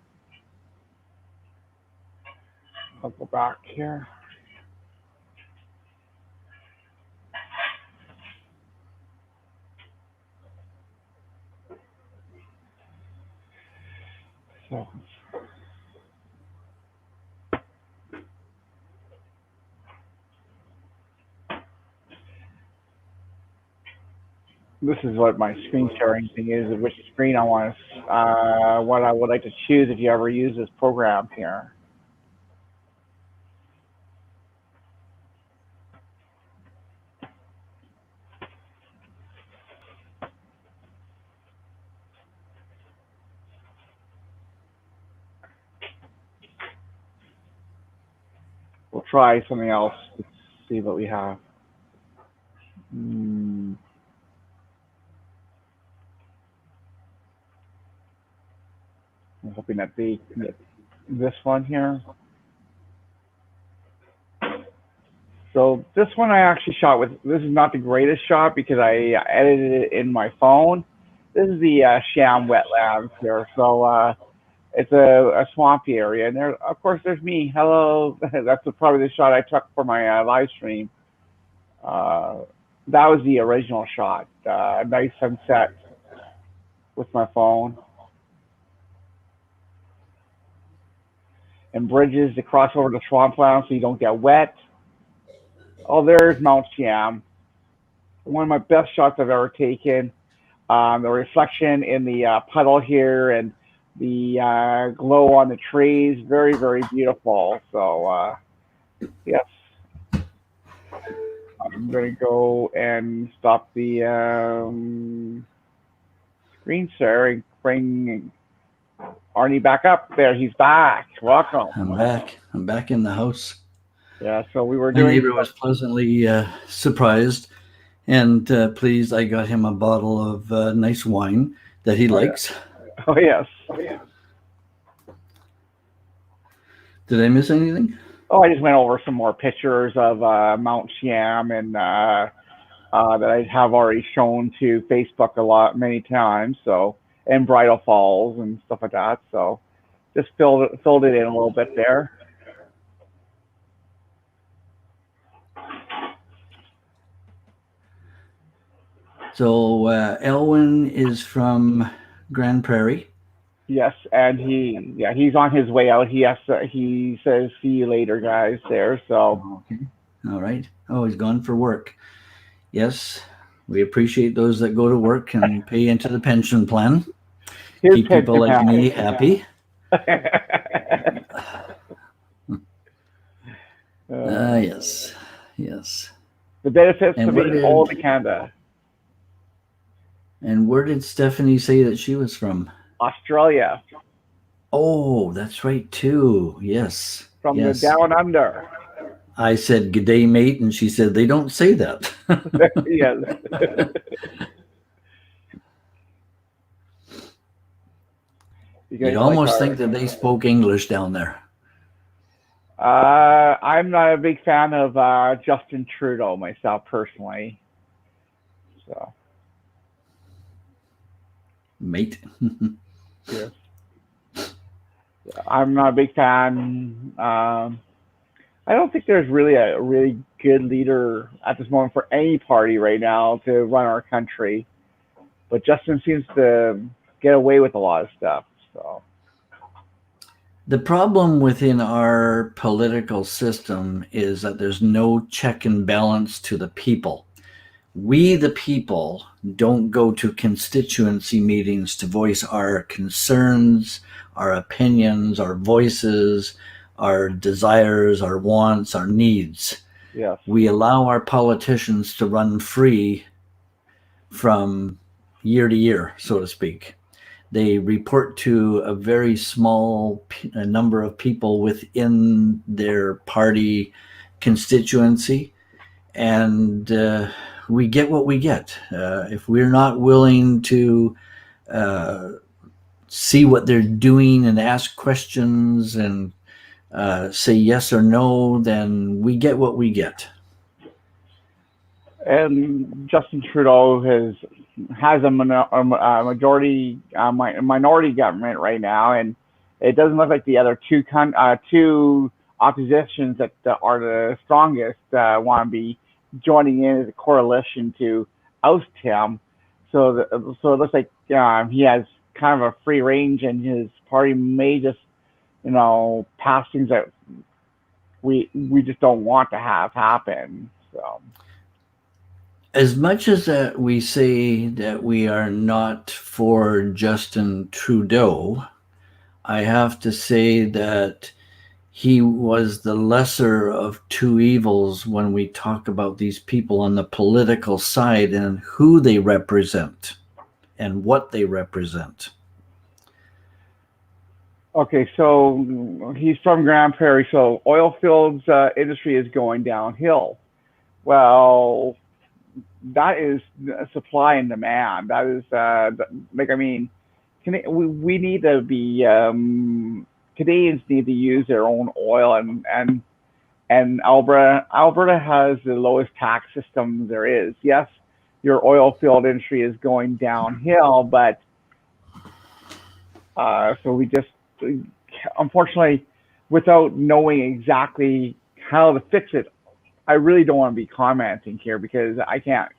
Speaker 1: I'll go back here. So this is what my screen sharing thing is, which screen I want to, what I would like to choose if you ever use this program here. We'll try something else to see what we have. I'm hoping that they get this one here. So this one I actually shot with, this is not the greatest shot because I edited it in my phone. This is the Sham wetlands here. So it's a swampy area. And there, of course, there's me. Hello. That's probably the shot I took for my live stream. That was the original shot. Nice sunset with my phone. And bridges to cross over the swampland so you don't get wet. Oh, there's Mount Siam. One of my best shots I've ever taken. The reflection in the puddle here and the glow on the trees, very, very beautiful. So, yes. I'm going to go and stop the screen share and bring Arnie back up. There, he's back. Welcome.
Speaker 3: I'm back. I'm back in the house.
Speaker 1: Yeah, so we were
Speaker 3: My
Speaker 1: doing.
Speaker 3: neighbor was pleasantly surprised and pleased. I got him a bottle of nice wine that he likes.
Speaker 1: Yeah. Oh, yes.
Speaker 3: Did I miss anything?
Speaker 1: Oh, I just went over some more pictures of Mount Siam and that I have already shown to Facebook many times. So, and Bridal Falls and stuff like that. So, just filled it in a little bit there.
Speaker 3: So Elwin is from Grand Prairie.
Speaker 1: Yes, and he's on his way out. He says, "See you later, guys." There, so.
Speaker 3: Okay. All right. Oh, he's gone for work. Yes, we appreciate those that go to work and pay into the pension plan. Keep people like me happy. Yes, yes.
Speaker 1: The benefits of being old in Canada.
Speaker 3: And where did Stephanie say that she was from?
Speaker 1: Australia.
Speaker 3: Oh, that's right too. Yes.
Speaker 1: From the down under.
Speaker 3: I said, "Good day, mate," and she said, "They don't say that."
Speaker 1: Yes. You
Speaker 3: You'd
Speaker 1: guys like
Speaker 3: almost
Speaker 1: our
Speaker 3: think that they spoke English down there.
Speaker 1: I'm not a big fan of Justin Trudeau myself personally. So
Speaker 3: Mate.
Speaker 1: yes, I'm not a big fan. I don't think there's really a really good leader at this moment for any party right now to run our country. But Justin seems to get away with a lot of stuff. So
Speaker 3: The problem within our political system is that there's no check and balance to the people. We, the people, don't go to constituency meetings to voice our concerns, our opinions, our voices, our desires, our wants, our needs.
Speaker 1: yes,
Speaker 3: We allow our politicians to run free from year to year, so to speak. They report to a very small number of people within their party constituency, and we get what we get. If we're not willing to uh, see what they're doing and ask questions and say yes or no, then we get what we get.
Speaker 1: and Justin Trudeau has a majority minority government right now, and it doesn't look like the other two oppositions that are the strongest want to be joining in as a coalition to oust him. So it looks like he has kind of a free range, and his party may just pass things that we just don't want to have happen. So
Speaker 3: As much as that we say that we are not for Justin Trudeau, I have to say that he was the lesser of two evils when we talk about these people on the political side and who they represent and what they represent.
Speaker 1: okay, so he's from Grand Prairie, so oil fields industry is going downhill. Well, that is supply and demand. That is like I mean, we need to be Canadians need to use their own oil, and Alberta has the lowest tax system there is. Yes, your oil field industry is going downhill, but so we just unfortunately, without knowing exactly how to fix it, I really don't want to be commenting here because I can't.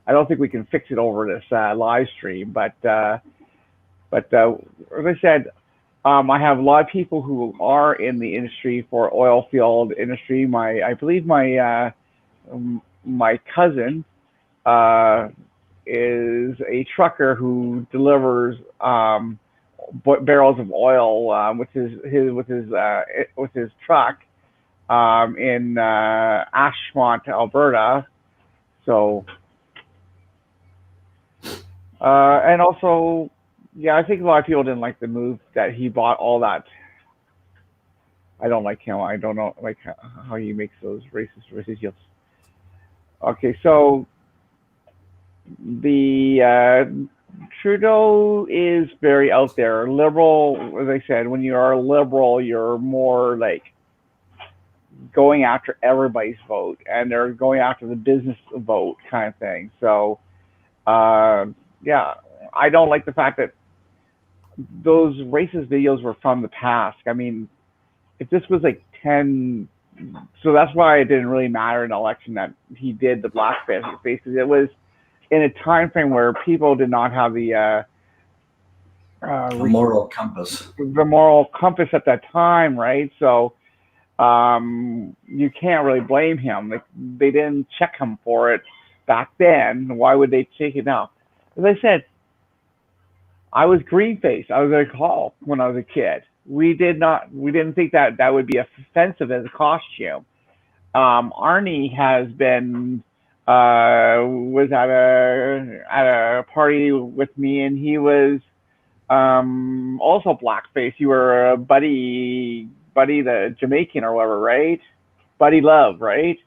Speaker 1: I don't think we can fix it over this live stream. But as I said, I have a lot of people who are in the industry for oil field industry. I believe my cousin is a trucker who delivers barrels of oil with his truck in Ashmont, Alberta. So, and also, yeah, I think a lot of people didn't like the move that he bought all that. I don't like him. I don't know like how he makes those racist deals. Okay, so the Trudeau is very out there. Liberal, as I said, when you are a liberal, you're more like going after everybody's vote, and they're going after the business vote kind of thing. So, yeah, I don't like the fact that those racist videos were from the past. I mean, if this was like 10, so that's why it didn't really matter in the election that he did the blackface because it was in a time frame where people did not have
Speaker 3: The moral compass.
Speaker 1: the moral compass at that time, right? So you can't really blame him. Like, they didn't check him for it back then. Why would they take it now? As I said, I was green faced. I was a call when I was a kid. We didn't think that that would be offensive as a costume. Arnie has been was at a party with me, and he was also blackface. You were Buddy the Jamaican or whatever, right? buddy love, right?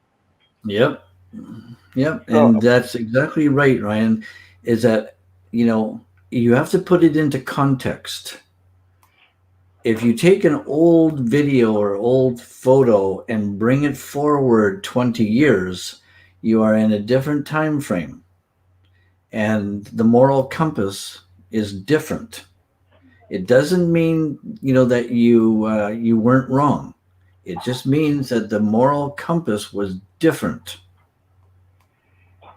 Speaker 3: Yep. Yep. And
Speaker 1: So
Speaker 3: that's exactly right, Ryan. Is that, you have to put it into context. If you take an old video or old photo and bring it forward 20 years, you are in a different time frame. And the moral compass is different. It doesn't mean, that you weren't wrong. It just means that the moral compass was different.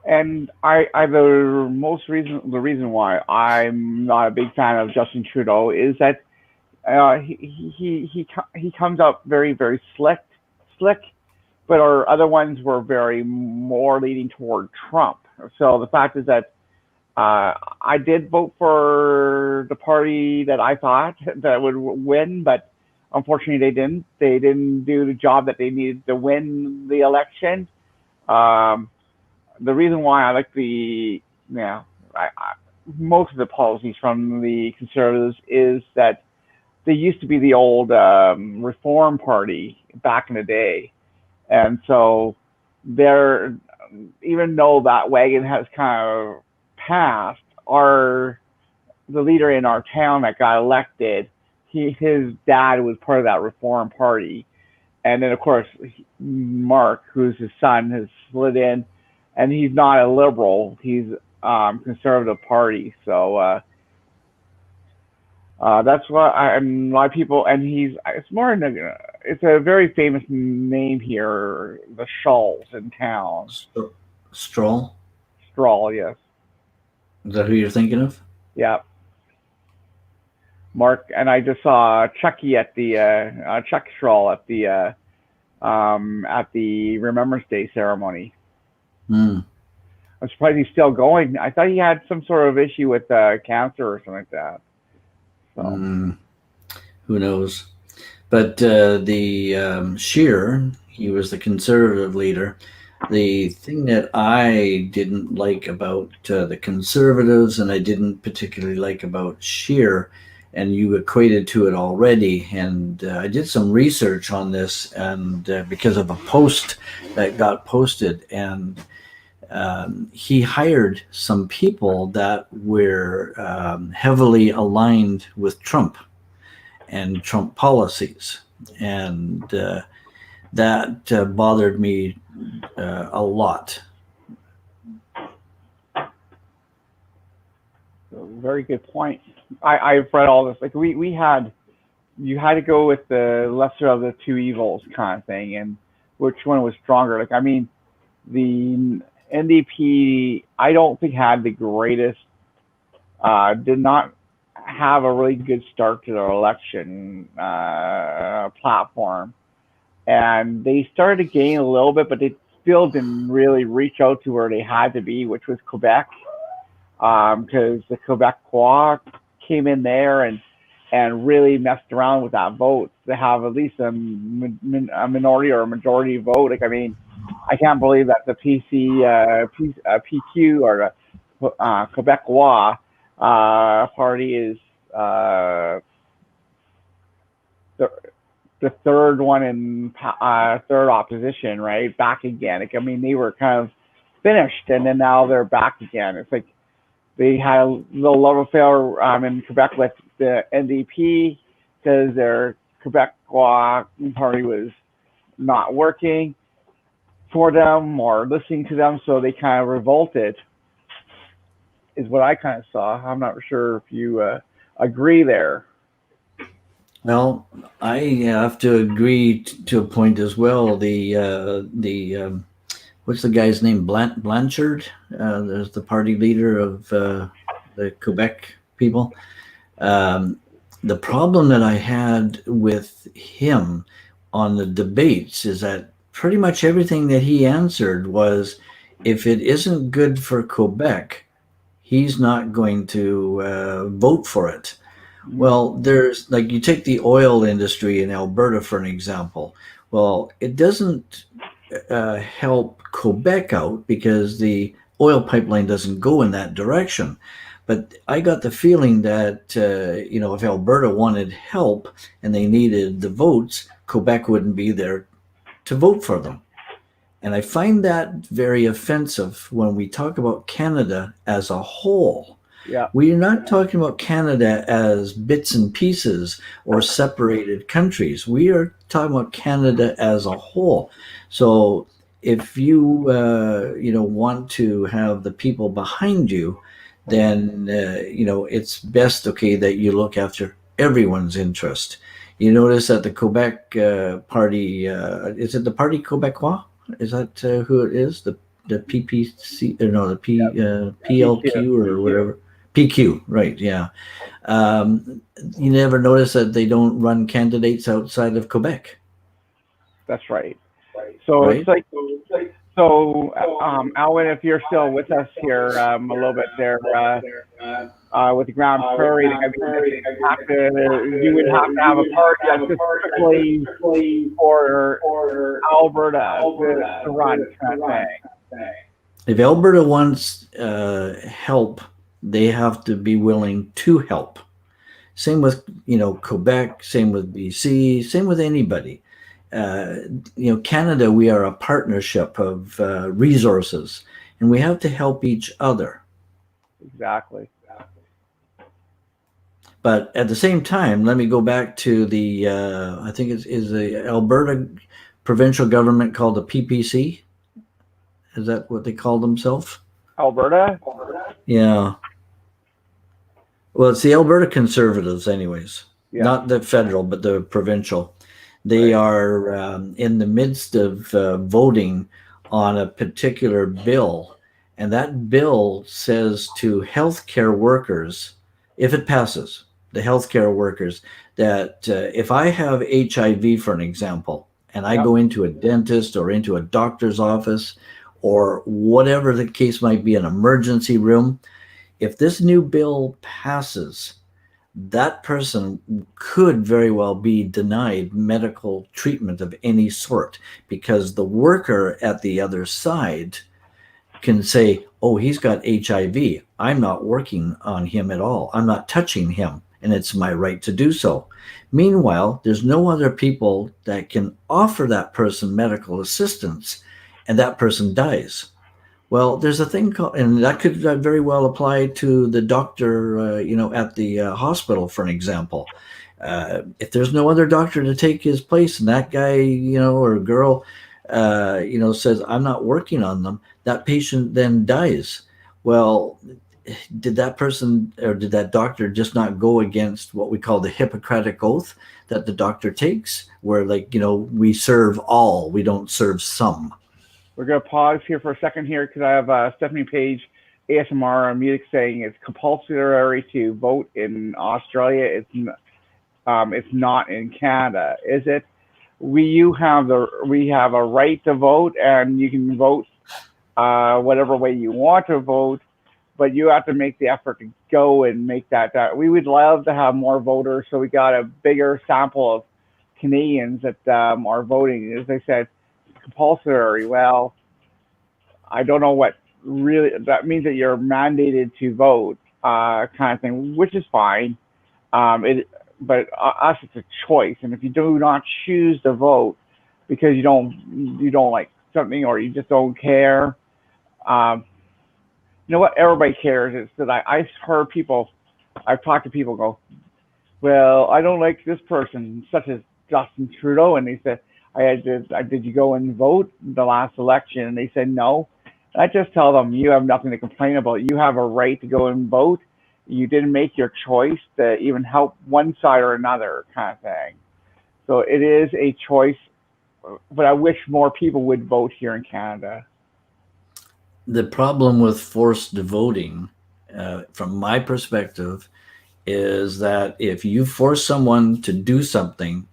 Speaker 1: and the reason why I'm not a big fan of Justin Trudeau is that he comes up very very slick, but our other ones were very more leading toward Trump. So the fact is that I did vote for the party that I thought that would win, but unfortunately they didn't. They didn't do the job that they needed to win the election. Um, the reason why I like most of the policies from the Conservatives is that they used to be the old Reform Party back in the day, and so they're even though that wagon has kind of passed, the leader in our town that got elected, his dad was part of that Reform Party, and then of course Mark, who's his son, has slid in, and he's not a liberal. He's Conservative Party, so that's why a lot of people, and it's a very famous name here, the Shawls in town.
Speaker 3: Stroll?
Speaker 1: Strawl, yes,
Speaker 3: Is that who you're thinking of?
Speaker 1: yeah. Mark, and I just saw Chucky at the Chuck Strawl at the Remembrance Day ceremony.
Speaker 3: Hmm.
Speaker 1: I'm surprised he's still going. I thought he had some sort of issue with cancer or something like that. So
Speaker 3: Who knows? But the Scheer, he was the Conservative leader. The thing that I didn't like about the Conservatives, and I didn't particularly like about Scheer, and you equated to it already, and I did some research on this, and because of a post that got posted, and he hired some people that were heavily aligned with Trump and Trump policies, and that bothered me a lot.
Speaker 1: very good point. I've read all this. Like you had to go with the lesser of the two evils kind of thing, and which one was stronger. Like I mean, the NDP I don't think had the greatest. Did not have a really good start to their election platform, and they started to gain a little bit, but they still didn't really reach out to where they had to be, which was Quebec, because the Quebecois came in there and really messed around with that vote to have at least a minority or a majority vote. Like I mean, I can't believe that the PQ or the Quebecois party is the third one in third opposition, right? Back again. Like I mean, they were kind of finished, and then now they're back again. It's like they had a little love affair in Quebec with the NDP because their Quebecois party was not working for them or listening to them, so they kind of revolted. Is what I kind of saw. I'm not sure if you agree there.
Speaker 3: Well, I have to agree to a point as well. What's the guy's name? Blanchard. There's the party leader of the Quebec people. The problem that I had with him on the debates is that pretty much everything that he answered was, if it isn't good for Quebec, he's not going to vote for it. Well, there's like you take the oil industry in Alberta for an example. Well, it doesn't help Quebec out because the oil pipeline doesn't go in that direction. But I got the feeling that if Alberta wanted help and they needed the votes, Quebec wouldn't be there to vote for them. And I find that very offensive when we talk about Canada as a whole.
Speaker 1: Yeah.
Speaker 3: We are not talking about Canada as bits and pieces or separated countries. We are talking about Canada as a whole. So if you want to have the people behind you, then it's best that you look after everyone's interest. You notice that the Quebec party, is it the Parti Québécois? Is that who it is? The PPC, or no, the PLQ or whatever. PQ, right? Yeah. You never notice that they don't run candidates outside of Quebec.
Speaker 1: That's right. So
Speaker 3: Right.
Speaker 1: it's like, so, Alwyn, if you're still with us here, a little bit there, with the Grand Prairie, I mean, you would have to have a party that's specifically for Alberta to run, kind of thing.
Speaker 3: If Alberta wants help, they have to be willing to help. Same with Quebec, same with BC, same with anybody. Canada, we are a partnership of resources, and we have to help each other.
Speaker 1: Exactly.
Speaker 3: But at the same time, let me go back to the I think it's the Alberta provincial government called the PPC. Is that what they call themselves?
Speaker 1: Alberta?
Speaker 3: Yeah. Well, it's the Alberta Conservatives, anyways.
Speaker 1: Yeah.
Speaker 3: Not the federal, but the provincial. They are in the midst of voting on a particular bill, and that bill says to healthcare workers, if it passes, the healthcare workers, that if I have HIV, for an example, and I go into a dentist or into a doctor's office or whatever the case might be, an emergency room, if this new bill passes, that person could very well be denied medical treatment of any sort, because the worker at the other side can say, oh, he's got HIV. I'm not working on him at all. I'm not touching him, and it's my right to do so. Meanwhile, there's no other people that can offer that person medical assistance, and that person dies. Well, there's a thing called, and that could very well apply to the doctor, at the hospital, for an example. If there's no other doctor to take his place, and that guy, or girl, says, I'm not working on them, that patient then dies. Well, did that person or did that doctor just not go against what we call the Hippocratic Oath that the doctor takes, where we serve all, we don't serve some?
Speaker 1: We're going to pause here for a second here because I have Stephanie Page, ASMR on music, saying it's compulsory to vote in Australia. It's not in Canada, is it? We have a right to vote, and you can vote whatever way you want to vote, but you have to make the effort to go and make that. We would love to have more voters, so we got a bigger sample of Canadians that are voting. As I said, compulsory. Well, I don't know what really that means, that you're mandated to vote, kind of thing, which is fine. But us, it's a choice, and if you do not choose to vote because you don't like something, or you just don't care, you know what? Everybody cares. It's that I've heard people, I've talked to people go, well, I don't like this person, such as Justin Trudeau, and they said, did you go and vote the last election? And they said no. And I just tell them, you have nothing to complain about. You have a right to go and vote. You didn't make your choice to even help one side or another, kind of thing. So it is a choice, but I wish more people would vote here in Canada.
Speaker 3: The problem with forced voting, from my perspective, is that if you force someone to do something,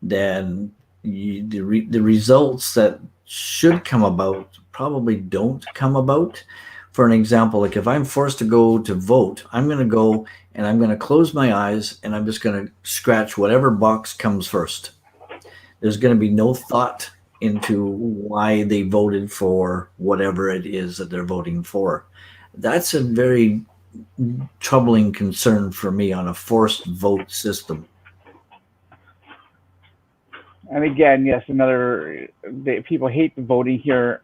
Speaker 3: then the results that should come about probably don't come about. For an example, like if I'm forced to go to vote, I'm going to go and I'm going to close my eyes and I'm just going to scratch whatever box comes first. There's going to be no thought into why they voted for whatever it is that they're voting for. That's a very troubling concern for me on a forced vote system.
Speaker 1: And again, yes, people hate the voting here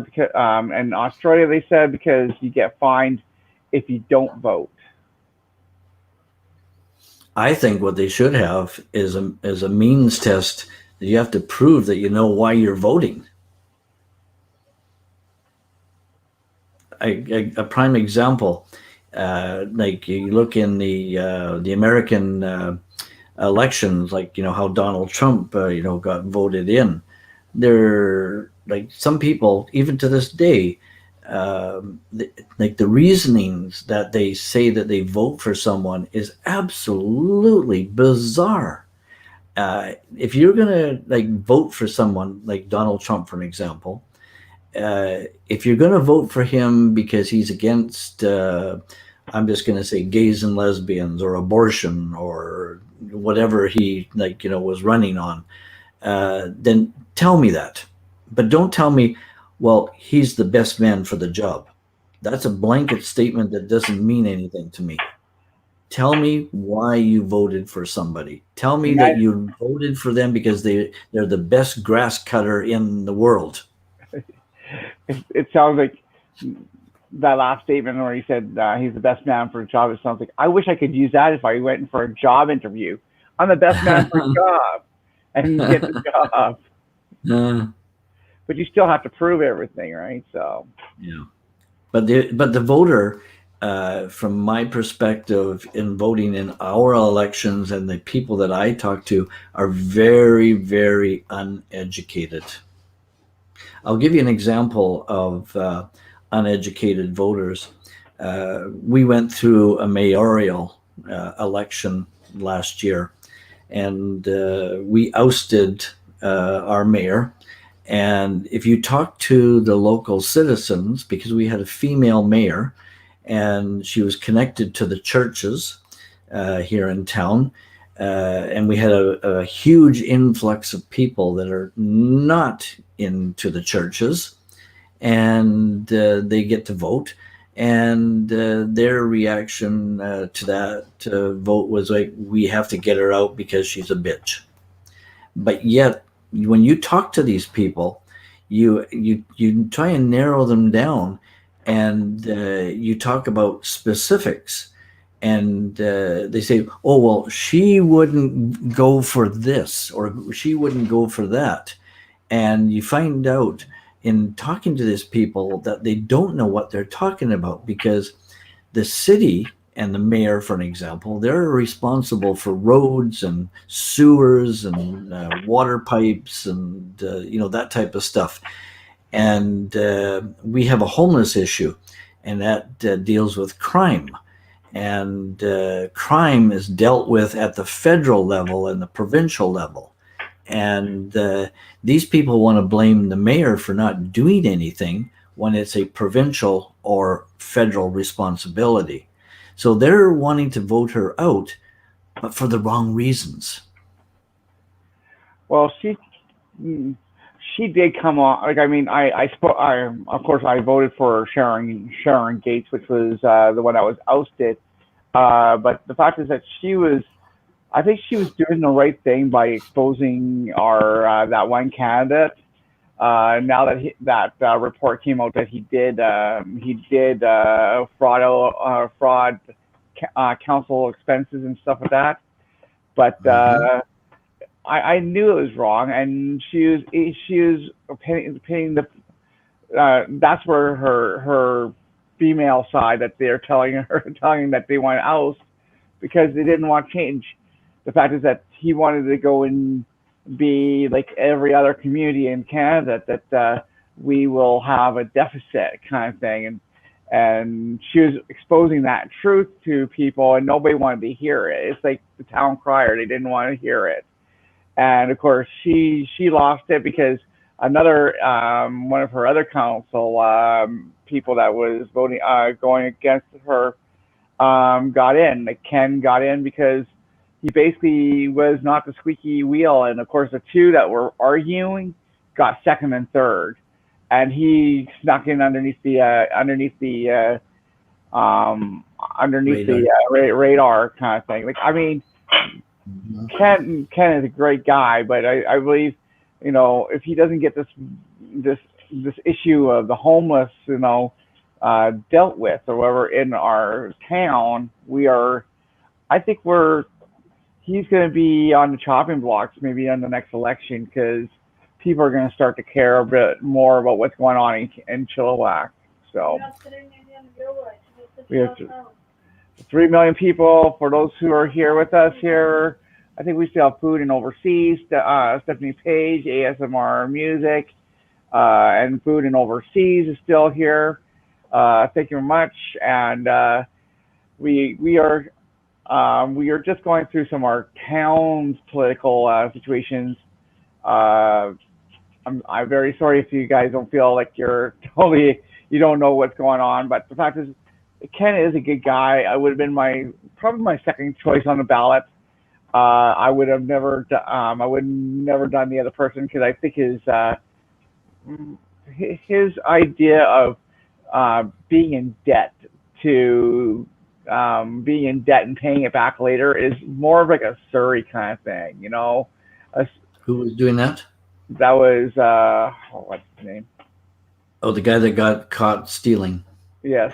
Speaker 1: because in Australia they said because you get fined if you don't vote.
Speaker 3: I think what they should have is a means test that you have to prove that you know why you're voting. A prime example, like you look in the American elections, like how Donald Trump got voted in. There, like some people, even to this day, like the reasonings that they say that they vote for someone is absolutely bizarre. If you're gonna like vote for someone like Donald Trump, for an example, if you're gonna vote for him because he's against, I'm just gonna say gays and lesbians or abortion or whatever he was running on, then tell me that. But don't tell me, well, he's the best man for the job. That's a blanket statement that doesn't mean anything to me. Tell me why you voted for somebody. Tell me
Speaker 1: And
Speaker 3: that you voted for them because they're the best grass cutter in the world.
Speaker 1: it sounds like that last statement where he said he's the best man for a job. It sounds like I wish I could use that if I went in for a job interview. I'm the best man for a job, and get the job. But you still have to prove everything, right? So
Speaker 3: yeah, but the voter, from my perspective, in voting in our elections and the people that I talk to are very, very uneducated. I'll give you an example of uneducated voters. We went through a mayoral election last year, and we ousted our mayor. And if you talk to the local citizens, because we had a female mayor and she was connected to the churches here in town, and we had a huge influx of people that are not into the churches, and they get to vote. And their reaction to that vote was like, we have to get her out because she's a bitch. But yet, when you talk to these people, you try and narrow them down, and you talk about specifics, and they say, oh, well, she wouldn't go for this or she wouldn't go for that. And you find out in talking to these people that they don't know what they're talking about, because the city and the mayor, for an example, they're responsible for roads and sewers and water pipes and that type of stuff. And we have a homeless issue, and that deals with crime. And crime is dealt with at the federal level and the provincial level. And these people want to blame the mayor for not doing anything when it's a provincial or federal responsibility. So they're wanting to vote her out, but for the wrong reasons.
Speaker 1: Well, she did come on. Like, I mean, I spoke. Of course, I voted for Sharon Gates, which was the one that was ousted. But the fact is that I think she was doing the right thing by exposing our that one candidate. Now that that report came out that he did fraud council expenses and stuff like that, but I knew it was wrong, and she was paying the. That's where her female side that they're telling that they want to oust because they didn't want change. The fact is that he wanted to go and be like every other community in Canada, that we will have a deficit kind of thing, and she was exposing that truth to people, and nobody wanted to hear it. It's like the town crier; they didn't want to hear it, and of course she lost it because another one of her other council people that was voting going against her got in. Like Ken got in because he basically was not the squeaky wheel, and of course the two that were arguing got second and third, and he snuck in underneath the radar kind of thing. Like, I mean, Ken is a great guy, but I believe, if he doesn't get this this issue of the homeless, dealt with or whatever in our town, I think he's going to be on the chopping blocks maybe on the next election because people are going to start to care a bit more about what's going on in Chilliwack. So we have 3 million people. For those who are here with us here, I think we still have food in overseas. Stephanie Page, ASMR Music, and food in overseas is still here. Thank you very much. And we are just going through some of our town's political situations. I'm very sorry if you guys don't feel like you don't know what's going on, but the fact is, Ken is a good guy. I would have been probably my second choice on the ballot. I would never done the other person because I think his idea of being in debt and paying it back later is more of like a Surrey kind of thing,
Speaker 3: Who was doing that?
Speaker 1: That was what's his name?
Speaker 3: Oh, the guy that got caught stealing.
Speaker 1: Yes.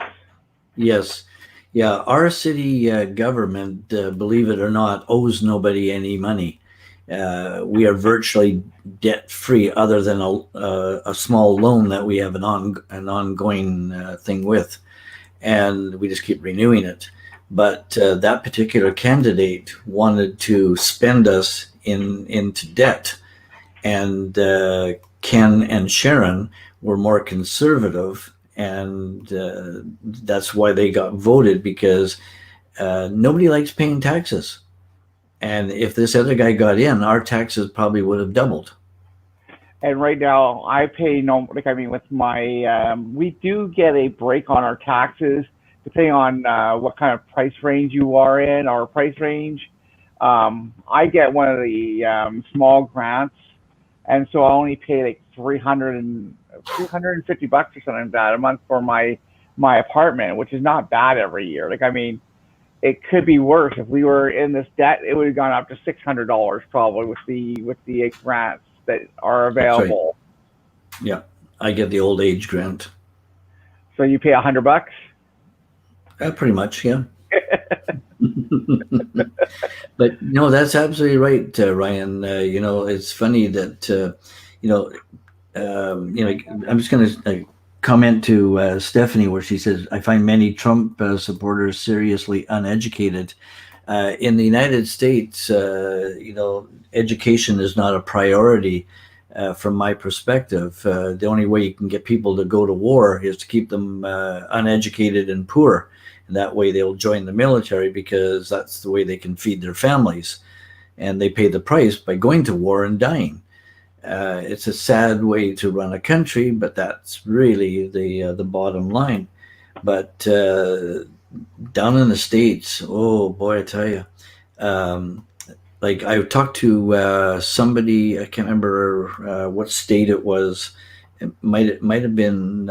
Speaker 3: Yeah. Our city government, believe it or not, owes nobody any money. We are virtually debt free, other than a small loan that we have an ongoing thing with, and we just keep renewing it. But that particular candidate wanted to spend us into debt, and Ken and Sharon were more conservative, and that's why they got voted, because nobody likes paying taxes. And if this other guy got in, our taxes probably would have doubled.
Speaker 1: And right now, I pay with my, we do get a break on our taxes depending on what kind of price range you are in, our price range. I get one of the small grants, and so I only pay like $350 or something like that a month for my apartment, which is not bad every year. It could be worse. If we were in this debt, it would have gone up to $600 probably with the grants that are available.
Speaker 3: Right. Yeah, I get the old age grant.
Speaker 1: So you pay $100?
Speaker 3: Pretty much, yeah. But no, that's absolutely right, Ryan. It's funny that I'm just going to comment to Stephanie, where she says, I find many Trump supporters seriously uneducated. In the United States, education is not a priority from my perspective. The only way you can get people to go to war is to keep them uneducated and poor. And that way they'll join the military, because that's the way they can feed their families. And they pay the price by going to war and dying. It's a sad way to run a country, but that's really the bottom line. But down in the States, oh boy, I tell you, I talked to somebody, I can't remember what state it was. It might have been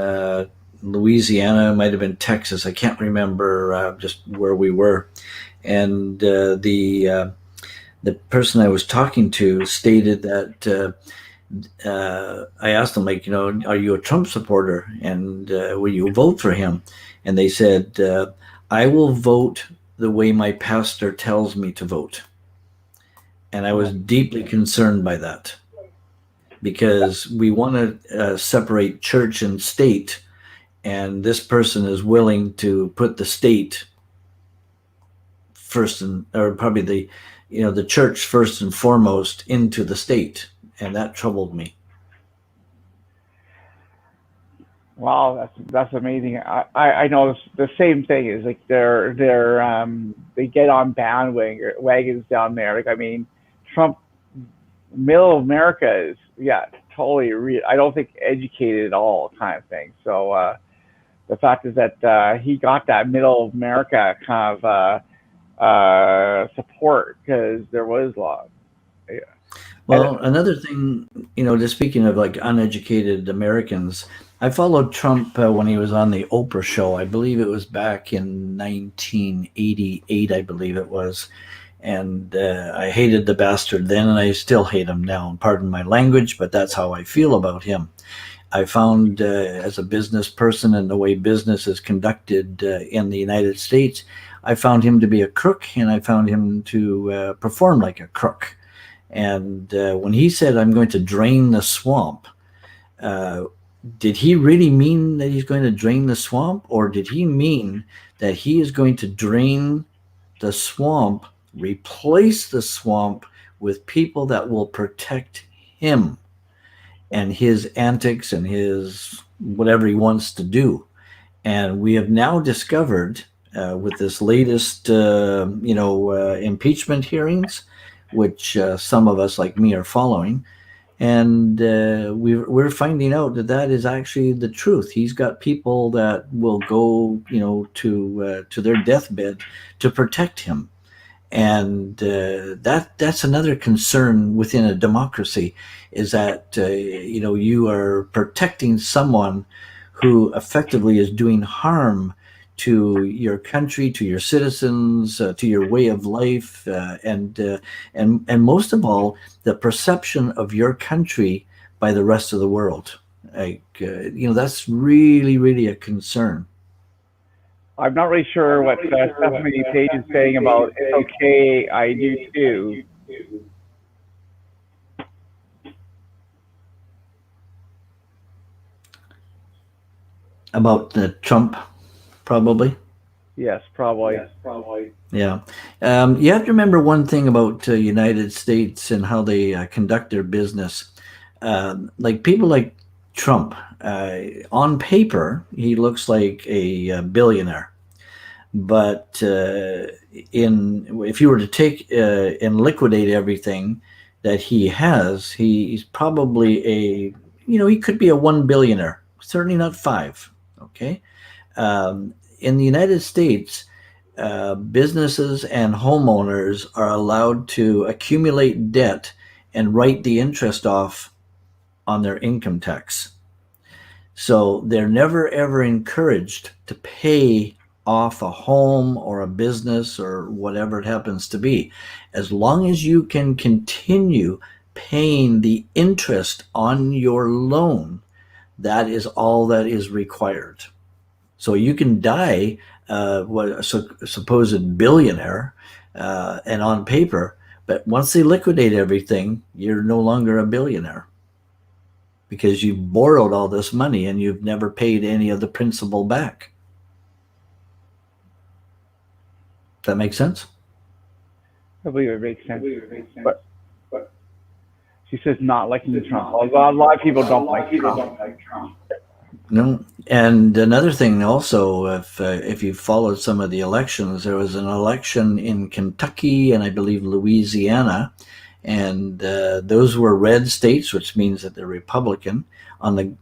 Speaker 3: Louisiana, might have been Texas. I can't remember just where we were. And the person I was talking to stated that I asked them, are you a Trump supporter, and will you vote for him? And they said, I will vote the way my pastor tells me to vote. And I was deeply concerned by that, because we want to separate church and state, and this person is willing to put the state first, or probably the church first and foremost into the state. And that troubled me.
Speaker 1: Wow, that's amazing. I know the same thing is they get on bandwagons down there. Trump, middle of America is totally I don't think educated at all kind of thing. So the fact is that he got that middle of America kind of support, because there was law. Yeah.
Speaker 3: Well, another thing, just speaking of uneducated Americans, I followed Trump when he was on the Oprah show. I believe it was back in 1988, I believe it was. And I hated the bastard then, and I still hate him now. Pardon my language, but that's how I feel about him. I found, as a business person and the way business is conducted in the United States, I found him to be a crook, and I found him to perform like a crook. And when he said, "I'm going to drain the swamp," did he really mean that he's going to drain the swamp, or did he mean that he is going to drain the swamp, replace the swamp with people that will protect him and his antics and his whatever he wants to do? And we have now discovered with this latest, impeachment hearings, which some of us like me are following, and we're finding out that that is actually the truth. He's got people that will go, to their deathbed to protect him. And that's another concern within a democracy, is that you are protecting someone who effectively is doing harm to your country, to your citizens, to your way of life, and most of all, the perception of your country by the rest of the world. That's really, really a concern.
Speaker 1: I'm not really sure what Stephanie Page is saying about it's okay, I do too.
Speaker 3: About Trump, probably.
Speaker 1: Yes, probably.
Speaker 3: Yeah. You have to remember one thing about United States and how they conduct their business. Like people like Trump, on paper, he looks like a billionaire. But if you were to take and liquidate everything that he has, he's probably he could be a 1 billionaire, certainly not 5. Okay. In the United States, businesses and homeowners are allowed to accumulate debt and write the interest off on their income tax. So they're never ever encouraged to pay off a home or a business or whatever it happens to be. As long as you can continue paying the interest on your loan, that is all that is required. So you can die a supposed billionaire and on paper, but once they liquidate everything, you're no longer a billionaire because you've borrowed all this money and you've never paid any of the principal back. Does that make sense?
Speaker 1: I believe it makes sense. But she says not liking Trump. A lot of people don't like Trump.
Speaker 3: No, and another thing also, if you followed some of the elections, there was an election in Kentucky and I believe Louisiana, and those were red states, which means that they're Republican on the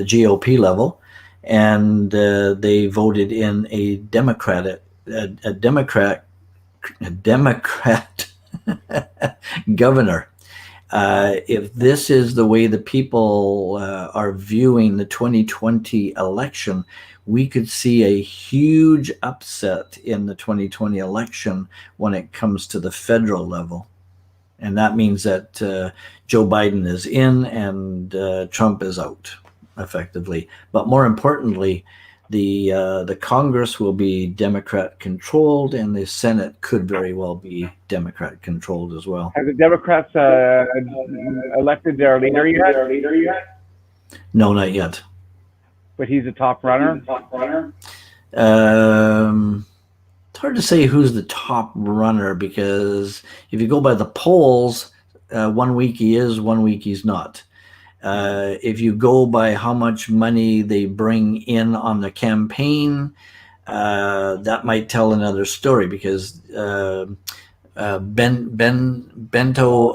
Speaker 3: GOP level, and they voted in a Democrat governor. If this is the way the people are viewing the 2020 election, we could see a huge upset in the 2020 election when it comes to the federal level. And that means that Joe Biden is in and Trump is out, effectively. But more importantly, the Congress will be Democrat controlled, and the Senate could very well be Democrat controlled as well.
Speaker 1: Have the Democrats elected their leader yet?
Speaker 3: No, not yet.
Speaker 1: But he's a top runner?
Speaker 3: It's hard to say who's the top runner, because if you go by the polls, 1 week he is, 1 week he's not. If you go by how much money they bring in on the campaign, that might tell another story, because Beto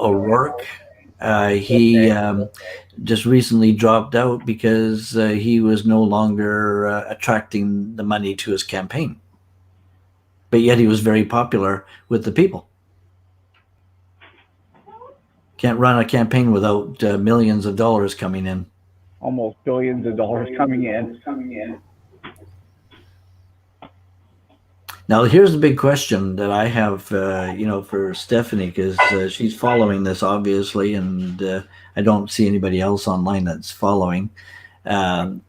Speaker 3: O'Rourke, he just recently dropped out because he was no longer attracting the money to his campaign. But yet he was very popular with the people. Can't run a campaign without millions of dollars coming in.
Speaker 1: Almost billions of dollars coming in.
Speaker 3: Now, here's the big question that I have, for Stephanie, because she's following this obviously, and I don't see anybody else online that's following.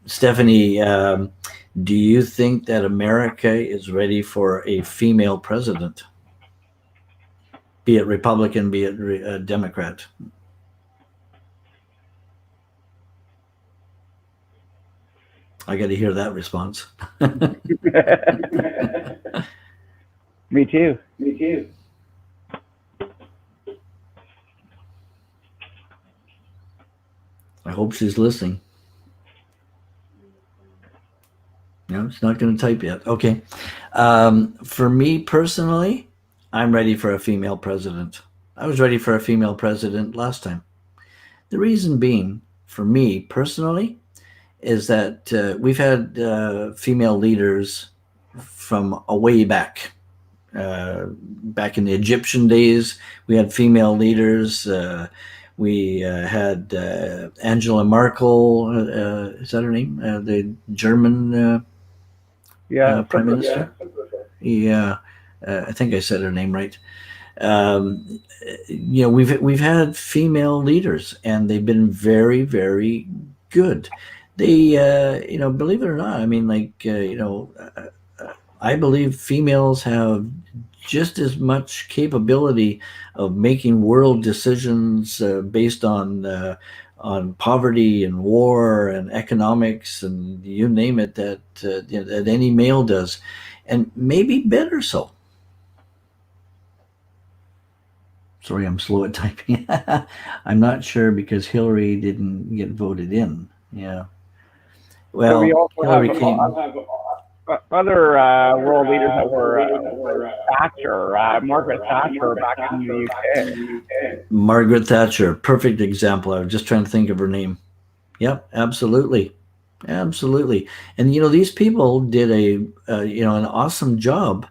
Speaker 3: Stephanie, do you think that America is ready for a female president, be it Republican, be it Democrat? I got to hear that response.
Speaker 1: Me too.
Speaker 3: I hope she's listening. No, she's not going to type yet. Okay. For me personally, I'm ready for a female president. I was ready for a female president last time. The reason being, for me personally, is that we've had female leaders from a way back. Back in the Egyptian days, we had female leaders. We had Angela Merkel. Is that her name? The German prime minister. Yeah, I think I said her name right. We've had female leaders, and they've been very, very good. They, believe it or not, I mean, I believe females have just as much capability of making world decisions based on poverty and war and economics and you name it that any male does, and maybe better so. Sorry, I'm slow at typing. I'm not sure because Hillary didn't get voted in. Yeah. Well,
Speaker 1: we also
Speaker 3: Hillary
Speaker 1: have
Speaker 3: came.
Speaker 1: other world leaders that were Thatcher, Margaret Thatcher back in the UK.
Speaker 3: Margaret Thatcher, perfect example. I was just trying to think of her name. Yep, absolutely. And these people did an awesome job,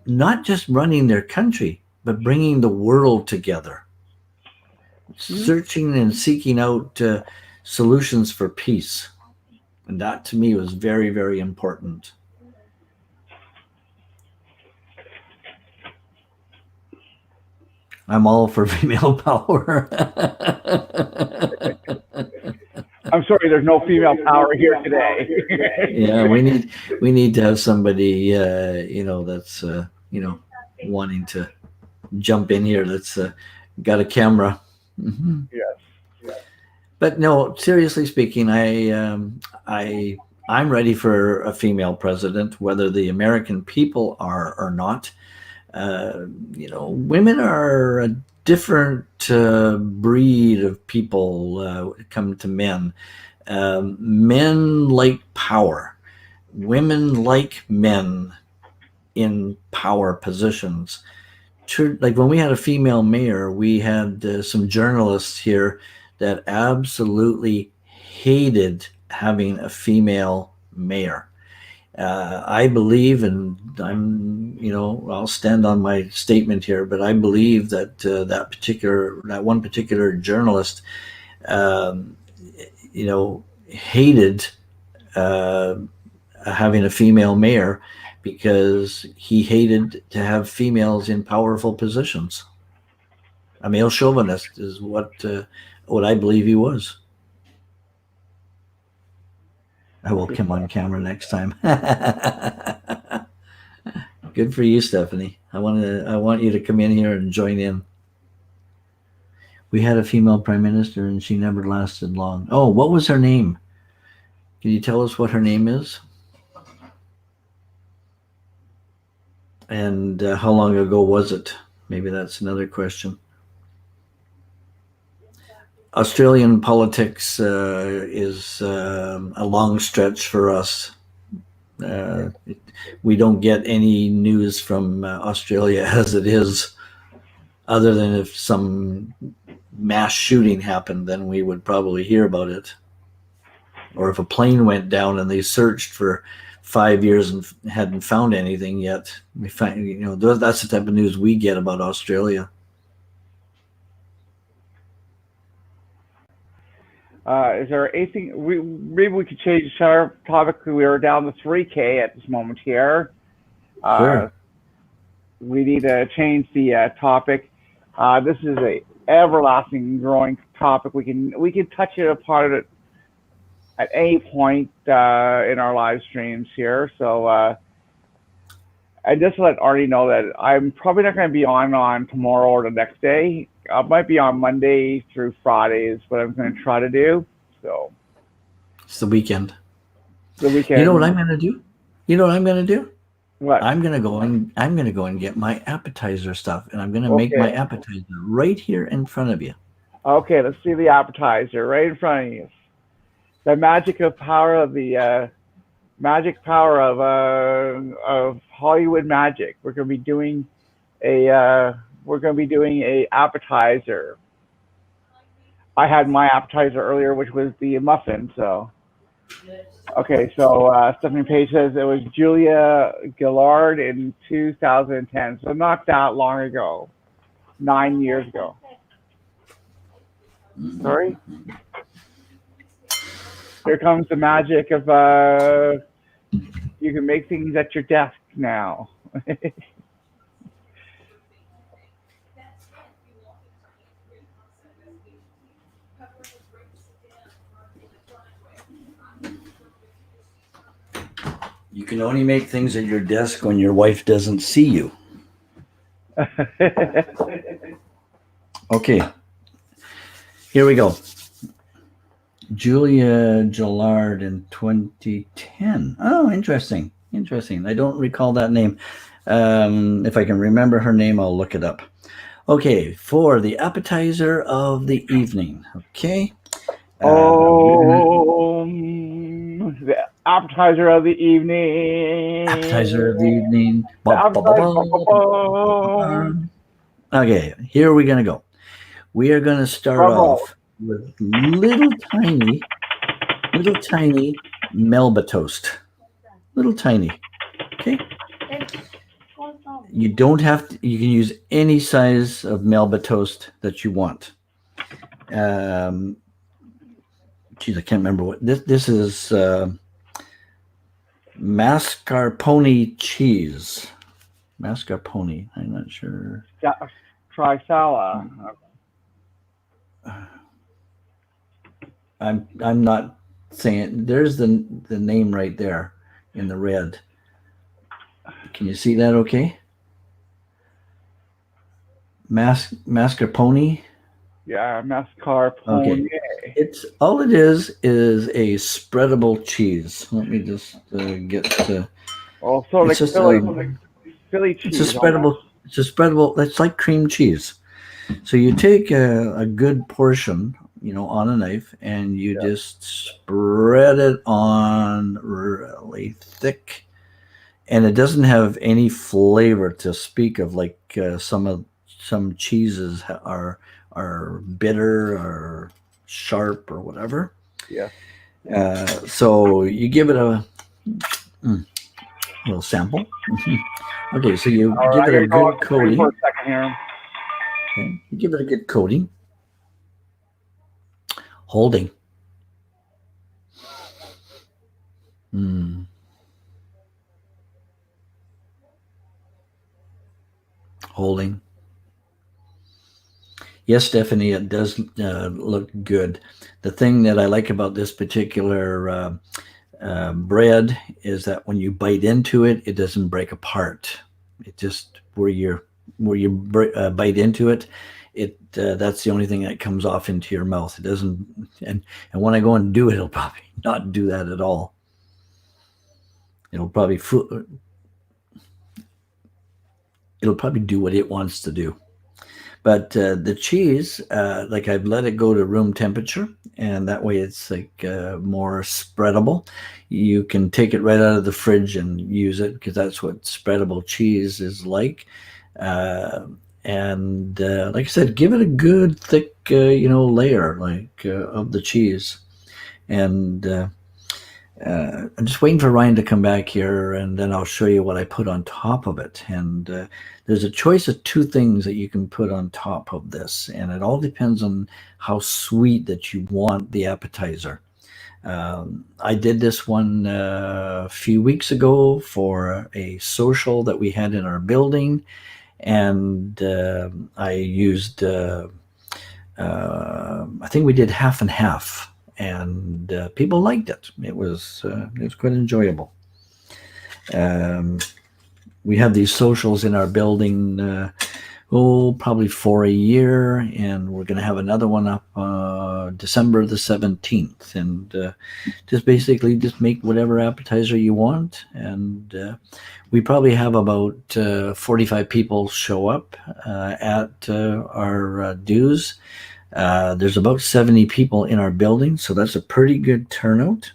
Speaker 3: not just running their country, but bringing the world together, searching and seeking out solutions for peace. And that to me was very, very important. I'm all for female power.
Speaker 1: I'm sorry, there's no female power here today.
Speaker 3: Yeah, we need to have somebody, that's wanting to jump in here. That's got a camera. Mm-hmm.
Speaker 1: Yes.
Speaker 3: But no, seriously speaking, I'm ready for a female president, whether the American people are or not. Women are a different breed of people come to men. Men like power. Women like men in power positions. Like when we had a female mayor, we had some journalists here that absolutely hated having a female mayor. I believe, and I'll stand on my statement here, but I believe that that one particular journalist, hated having a female mayor because he hated to have females in powerful positions. A male chauvinist is what I believe he was. I will come on camera next time. Good for you, Stephanie. I want you to come in here and join in. We had a female prime minister and she never lasted long. Oh, what was her name? Can you tell us what her name is? And how long ago was it? Maybe that's another question. Australian politics is a long stretch for us. We don't get any news from Australia as it is, other than if some mass shooting happened, then we would probably hear about it. Or if a plane went down and they searched for 5 years and hadn't found anything yet. That's the type of news we get about Australia.
Speaker 1: Is there anything maybe we could change our topic? We are down to 3K at this moment here. Uh,
Speaker 3: Sure.
Speaker 1: we need to change the topic. This is a everlasting growing topic. We can touch it upon it at any point in our live streams here. So I just let Artie know that I'm probably not going to be on tomorrow or the next day. I might be on Monday through Friday is what I'm going to try to do. So
Speaker 3: It's the weekend.
Speaker 1: the
Speaker 3: You know what I'm
Speaker 1: weekend,
Speaker 3: going to do? You know what I'm going to do?
Speaker 1: what?
Speaker 3: I'm going to go and get my appetizer stuff, and I'm going to make my
Speaker 1: Okay,
Speaker 3: appetizer right here in front of you.
Speaker 1: okay. Let's see the appetizer right in front of you. The magic of power of the magic power of Hollywood magic. We're going to be doing a appetizer. I had my appetizer earlier, which was the muffin. So okay, so Stephanie Page says it was Julia Gillard in 2010, so not that long ago, 9 years ago. Sorry. Here comes the magic of you can make things at your desk now.
Speaker 3: You can only make things at your desk when your wife doesn't see you. Okay, here we go. Julia Gillard in 2010. Oh, interesting. Interesting. I don't recall that name. If I can remember her name, I'll look it up. Okay, for the appetizer of the evening. Okay.
Speaker 1: Oh, the appetizer of the evening.
Speaker 3: Appetizer of the evening.
Speaker 1: The appetizer.
Speaker 3: Okay, here we're going to go. We are going to start off with little tiny Melba toast. Little tiny. Okay. You don't have to, you can use any size of Melba toast that you want. Geez, I can't remember what this is. Mascarpone cheese. Mascarpone. I'm not sure.
Speaker 1: Trisala.
Speaker 3: I'm not saying there's the name right there in the red. Can you see that okay? Mascarpone.
Speaker 1: Yeah, mascarpone.
Speaker 3: Okay. It's all it is a spreadable cheese. Let me just get to.
Speaker 1: Oh, so like
Speaker 3: It's just
Speaker 1: Philly cheese.
Speaker 3: it's a spreadable. It's a spreadable. It's like cream cheese. So you take a good portion, on a knife, and you just spread it on really thick, and it doesn't have any flavor to speak of, like some cheeses are bitter or sharp or whatever.
Speaker 1: Yeah.
Speaker 3: So you give it a little sample. Okay, so you give it a good coating.
Speaker 1: For a second here.
Speaker 3: Okay, you give it a good coating. Holding. Holding. Yes, Stephanie, it does look good. The thing that I like about this particular bread is that when you bite into it, it doesn't break apart. It just where you bite into it, that's the only thing that comes off into your mouth. It doesn't, and when I go and do it, it'll probably not do that at all. It'll probably do what it wants to do. But the cheese, like I've let it go to room temperature, and that way it's like more spreadable. You can take it right out of the fridge and use it because that's what spreadable cheese is like. And like I said, give it a good thick, layer of the cheese. And I'm just waiting for Ryan to come back here, and then I'll show you what I put on top of it. And there's a choice of two things that you can put on top of this, and it all depends on how sweet that you want the appetizer. I did this one a few weeks ago for a social that we had in our building, and I used. I think we did half and half, and people liked it. It was quite enjoyable. We have these socials in our building. Probably for a year, and we're going to have another one up December the 17th, and just basically just make whatever appetizer you want, and we probably have about 45 people show up at our dues. There's about 70 people in our building, so that's a pretty good turnout.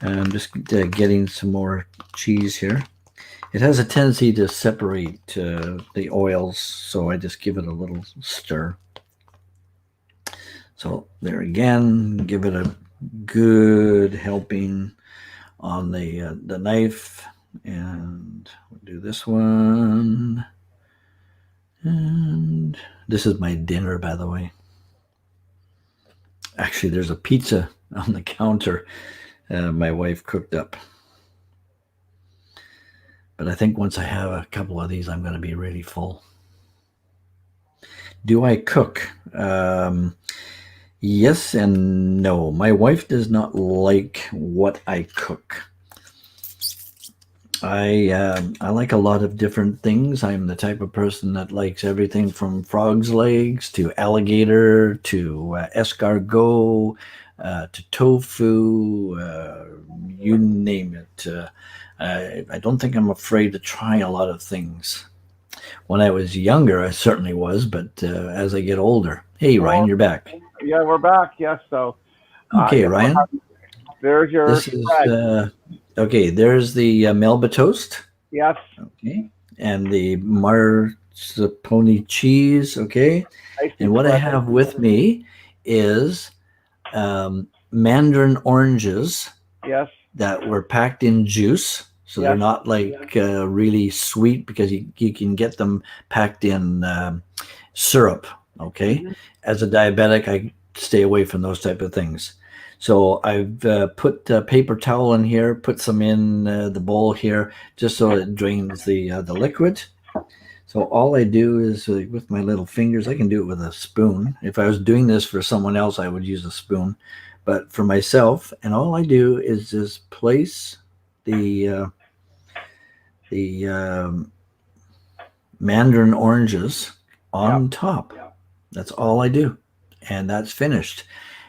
Speaker 3: I'm just getting some more cheese here. It has a tendency to separate the oils, so I just give it a little stir. So there again, give it a good helping on the knife, and we'll do this one. And this is my dinner, by the way. Actually, there's a pizza on the counter my wife cooked up. But I think once I have a couple of these, I'm going to be really full. Do I cook? Yes and no. My wife does not like what I cook. I like a lot of different things. I'm the type of person that likes everything from frog's legs to alligator to escargot to tofu, you name it. I don't think I'm afraid to try a lot of things. When I was younger, I certainly was, but as I get older, hey Ryan, you're back.
Speaker 1: Yeah, we're back. Yes, so.
Speaker 3: Okay,
Speaker 1: yeah,
Speaker 3: Ryan.
Speaker 1: There's your.
Speaker 3: This is okay. There's the Melba toast.
Speaker 1: Yes.
Speaker 3: Okay, and the mascarpone cheese. Okay, and what I have with me is mandarin oranges.
Speaker 1: Yes.
Speaker 3: That were packed in juice, so they're not like really sweet, because you can get them packed in syrup. Okay, as a diabetic, I stay away from those type of things. So I've put a paper towel in here, put some in the bowl here, just so it drains the liquid. So all I do is with my little fingers. I can do it with a spoon. If I was doing this for someone else, I would use a spoon. But for myself, and all I do is just place the mandarin oranges on top. That's all I do, and that's finished.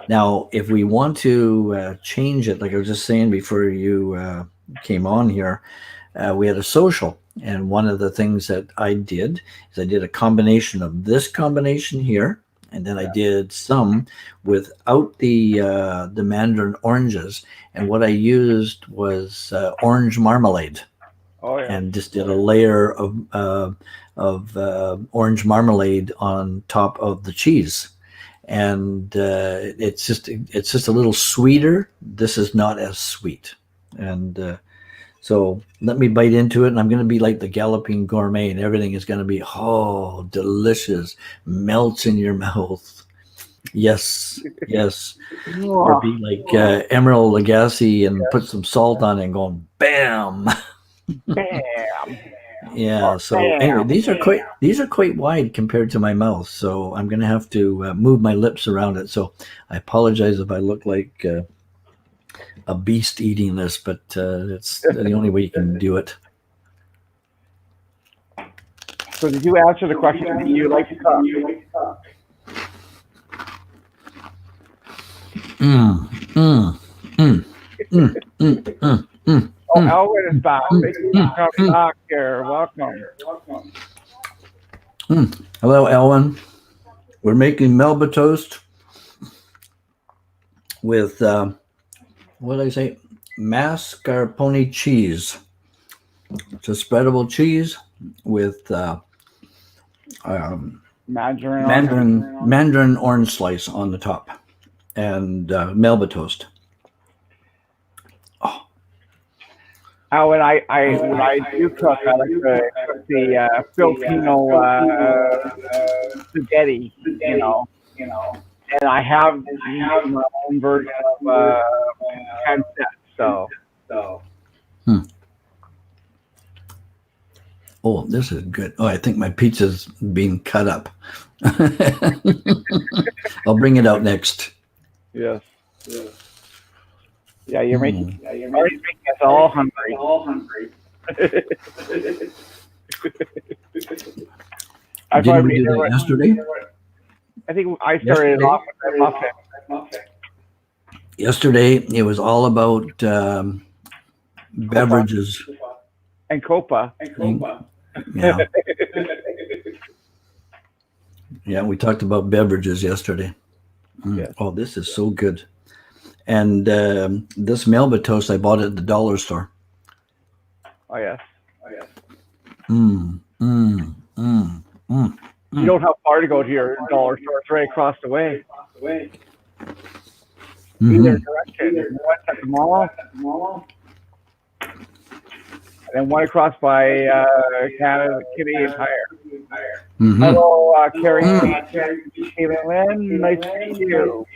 Speaker 3: Now, if we want to change it, like I was just saying before you came on here, we had a social, and one of the things that I did is I did a combination of this combination here. And then I did some without the mandarin oranges, and what I used was orange marmalade.
Speaker 1: Oh yeah.
Speaker 3: And just did a layer of orange marmalade on top of the cheese, and it's just a little sweeter. This is not as sweet, and so let me bite into it, and I'm going to be like the Galloping Gourmet, and everything is going to be, delicious, melts in your mouth. Yes, yes. Or be like Emerald Lagasse and put some salt on it and going, bam.
Speaker 1: Bam.
Speaker 3: Yeah. So anyway, these are quite wide compared to my mouth, so I'm going to have to move my lips around it. So I apologize if I look like a beast eating this, but it's the only way you can do it.
Speaker 1: So did you answer the question? Do you like to cook? Oh, Elwin is back. Thank you for coming back here. Welcome.
Speaker 3: Hello, Elwin. We're making Melba toast with what did I say? Mascarpone cheese. It's a spreadable cheese with mandarin orange slice on the top, and Melba toast. Oh.
Speaker 1: When I do cook, I like to cook the Filipino spaghetti, and I have made my own version of 10 cents. So
Speaker 3: Oh, this is good. Oh, I think my pizza's being cut up. I'll bring it out next.
Speaker 1: yes, yeah, you're making already making us all hungry. I
Speaker 3: Didn't
Speaker 1: probably
Speaker 3: we do
Speaker 1: made
Speaker 3: that yesterday?
Speaker 1: I think I started it off with a muffin
Speaker 3: Yesterday, it was all about beverages.
Speaker 1: and copa.
Speaker 3: Yeah, yeah. We talked about beverages yesterday.
Speaker 1: Yes.
Speaker 3: Oh, this is so good. And this Melba toast, I bought it at the dollar store.
Speaker 1: Oh yes.
Speaker 3: Mm, mm, mm, mm.
Speaker 1: You don't have far to go to your dollar store. It's right across the way. Either direction. One at the mall, and then one across by Canadian Tire.
Speaker 3: Mhm.
Speaker 1: Hello, Carrie, Caitlin Lynn. Nice to meet you.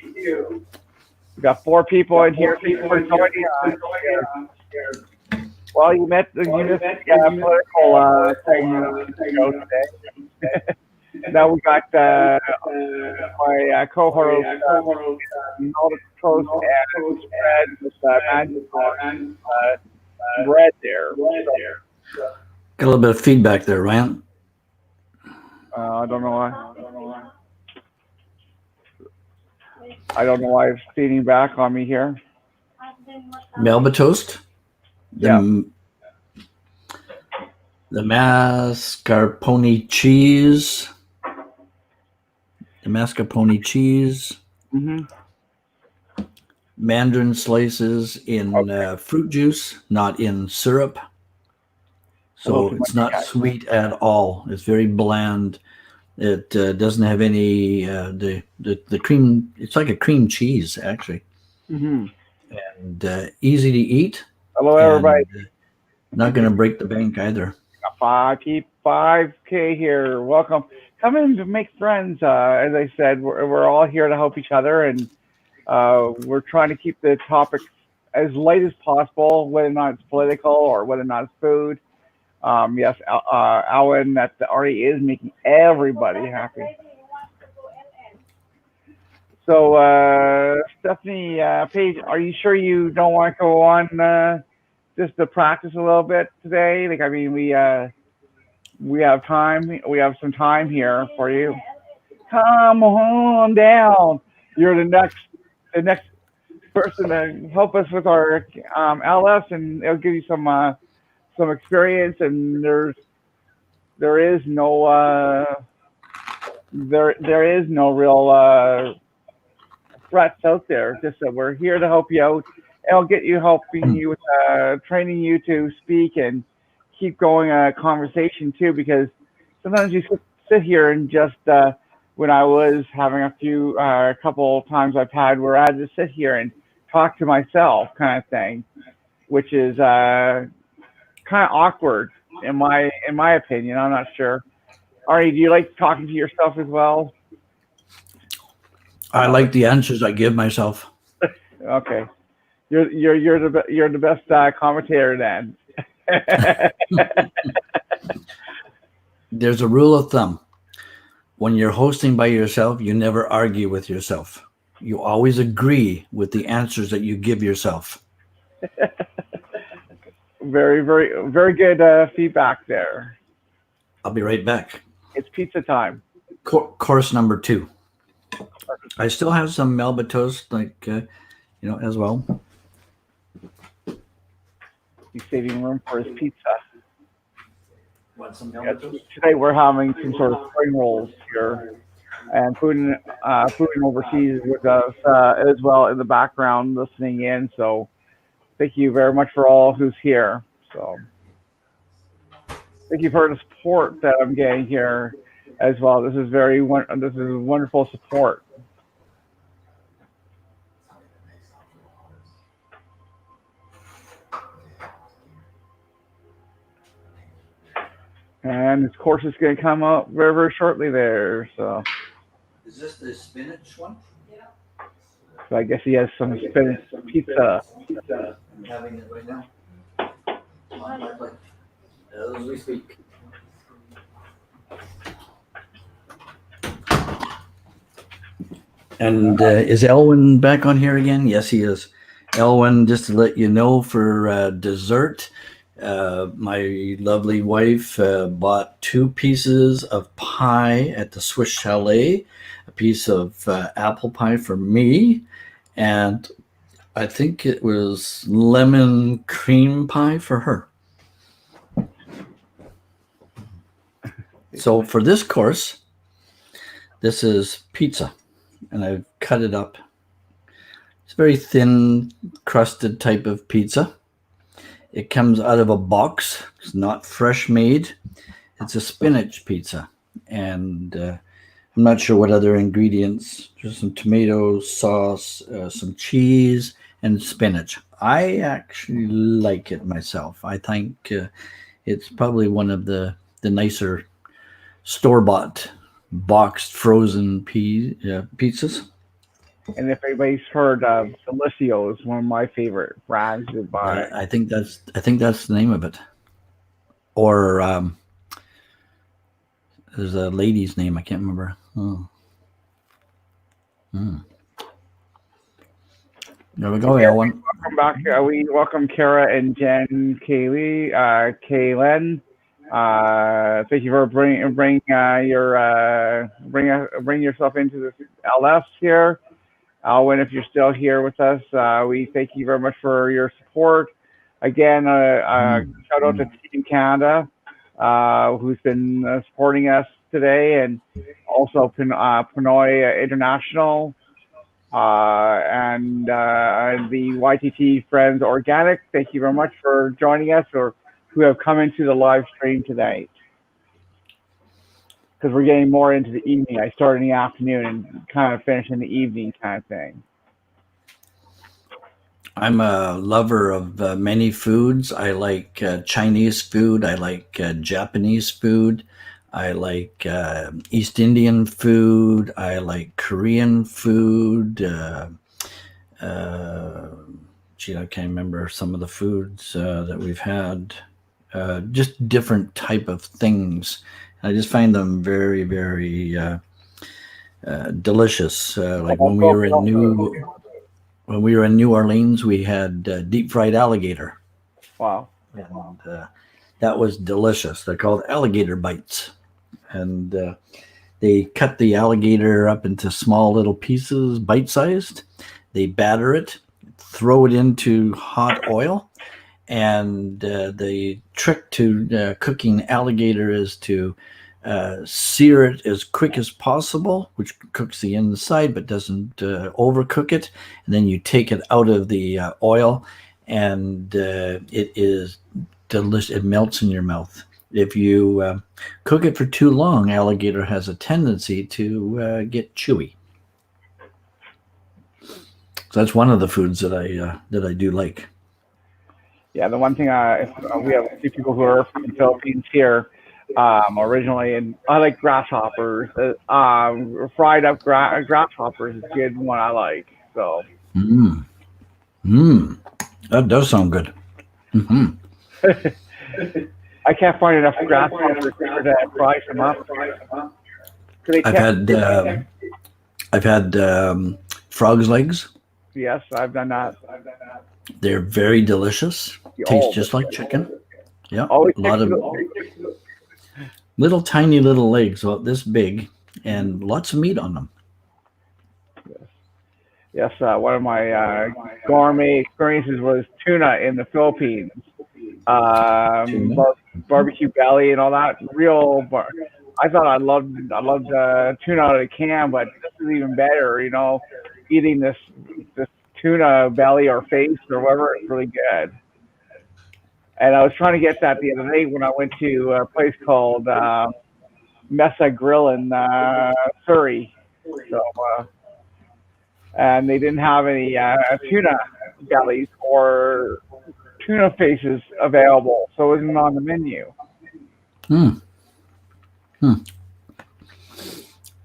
Speaker 1: We got 4 people in here. Thank you for joining us. Well, you missed the political segment of the show today. Now we got my co-host, Melba Toast and Spread with bread there.
Speaker 3: Got a little bit of feedback there, Ryan.
Speaker 1: I don't know why. I don't know why it's feeding back on me here.
Speaker 3: Melba toast. The mascarpone cheese. The mascarpone cheese.
Speaker 1: Mm-hmm.
Speaker 3: Mandarin slices in fruit juice, not in syrup. So it's not sweet at all. It's very bland. It doesn't have any the cream. It's like a cream cheese, actually, and easy to eat.
Speaker 1: Hello, everybody.
Speaker 3: Not going to break the bank either.
Speaker 1: 5K here. Welcome. Come in to make friends. As I said, we're all here to help each other, and we're trying to keep the topic as light as possible, whether or not it's political or whether or not it's food. Yes, Alan, that already is making everybody happy. So, Stephanie, Paige, are you sure you don't want to go on just to practice a little bit today? Like, I mean, we have time. We have some time here for you. Come on down. You're the next person to help us with our LS, and it'll give you some experience. And there is no real threats out there. Just that we're here to help you out, and I'll get you helping you with training you to speak and keep going a conversation too. Because sometimes you sit here and just when I was having a couple times I've had where I had to sit here and talk to myself, kind of thing, which is kind of awkward in my opinion. I'm not sure. Ari, do you like talking to yourself as well?
Speaker 3: I like the answers I give myself.
Speaker 1: Okay, you're the best commentator then.
Speaker 3: There's a rule of thumb. When you're hosting by yourself, you never argue with yourself. You always agree with the answers that you give yourself.
Speaker 1: Very, very, very good feedback there.
Speaker 3: I'll be right back.
Speaker 1: It's pizza time.
Speaker 3: Course number 2. I still have some Melba toast, as well.
Speaker 1: He's saving room for his pizza.
Speaker 3: Want some Melba toast?
Speaker 1: Today we're having some sort of spring rolls here, and Putin overseas with us as well in the background listening in. So thank you very much for all who's here. So thank you for the support that I'm getting here as well. This is wonderful support. And this course is going to come up very, very shortly there. So
Speaker 3: Is this the spinach one?
Speaker 1: So I guess he has some spinach pizza.
Speaker 3: I'm having it right now. On my plate. As we speak. And is Elwin back on here again? Yes, he is. Elwin, just to let you know, for dessert, my lovely wife bought 2 pieces of pie at the Swiss Chalet, a piece of apple pie for me, and I think it was lemon cream pie for her. So for this course, this is pizza, and I've cut it up. It's a very thin, crusted type of pizza. It comes out of a box. It's not fresh made. It's a spinach pizza, and I'm not sure what other ingredients. Just some tomatoes, sauce, some cheese, and spinach. I actually like it myself. I think it's probably one of the nicer store-bought boxed frozen pizzas.
Speaker 1: And if anybody's heard of Delicios, one of my favorite brands to buy.
Speaker 3: I think that's the name of it. Or there's a lady's name I can't remember. Oh. There we go, Ellen.
Speaker 1: Welcome back. We welcome Kara and Jen, Kaylee, Kaylin. Thank you for bring yourself into this LS here. Alwyn, if you're still here with us, we thank you very much for your support. Again, shout out to Team Canada, who's been supporting us today, and also Pinoy International, and the YTT Friends Organic. Thank you very much for joining us, or who have come into the live stream tonight. Because we're getting more into the evening. I start in the afternoon and kind of finish in the evening kind of thing.
Speaker 3: I'm a lover of many foods. I like Chinese food. I like Japanese food. I like East Indian food. I like Korean food. I can't remember some of the foods that we've had. Just different type of things. I just find them very, very delicious. Like when we were in New Orleans, we had deep fried alligator.
Speaker 1: Wow!
Speaker 3: And that was delicious. They're called alligator bites, and they cut the alligator up into small little pieces, bite-sized. They batter it, throw it into hot oil. And the trick to cooking alligator is to sear it as quick as possible, which cooks the inside but doesn't overcook it. And then you take it out of the oil, and it is delicious. It melts in your mouth. If you cook it for too long, alligator has a tendency to get chewy. So that's one of the foods that I do like.
Speaker 1: Yeah, the one thing we have a few people who are from the Philippines here originally, and I like grasshoppers. Fried up grasshoppers is a good one I like. So.
Speaker 3: That does sound good.
Speaker 1: I can't find enough grasshoppers here to fry them up.
Speaker 3: I've had frog's legs.
Speaker 1: Yes, I've done that.
Speaker 3: They're very delicious. Tastes just like chicken. Yeah, a lot of little tiny little legs, about this big, and lots of meat on them.
Speaker 1: Yes, one of my gourmet experiences was tuna in the Philippines. Barbecue belly and all that. I thought I loved tuna out of the can, but this is even better. You know, eating this tuna belly or face or whatever is really good. And I was trying to get that the other day when I went to a place called Mesa Grill in Surrey. So, and they didn't have any tuna bellies or tuna faces available, so it wasn't on the menu.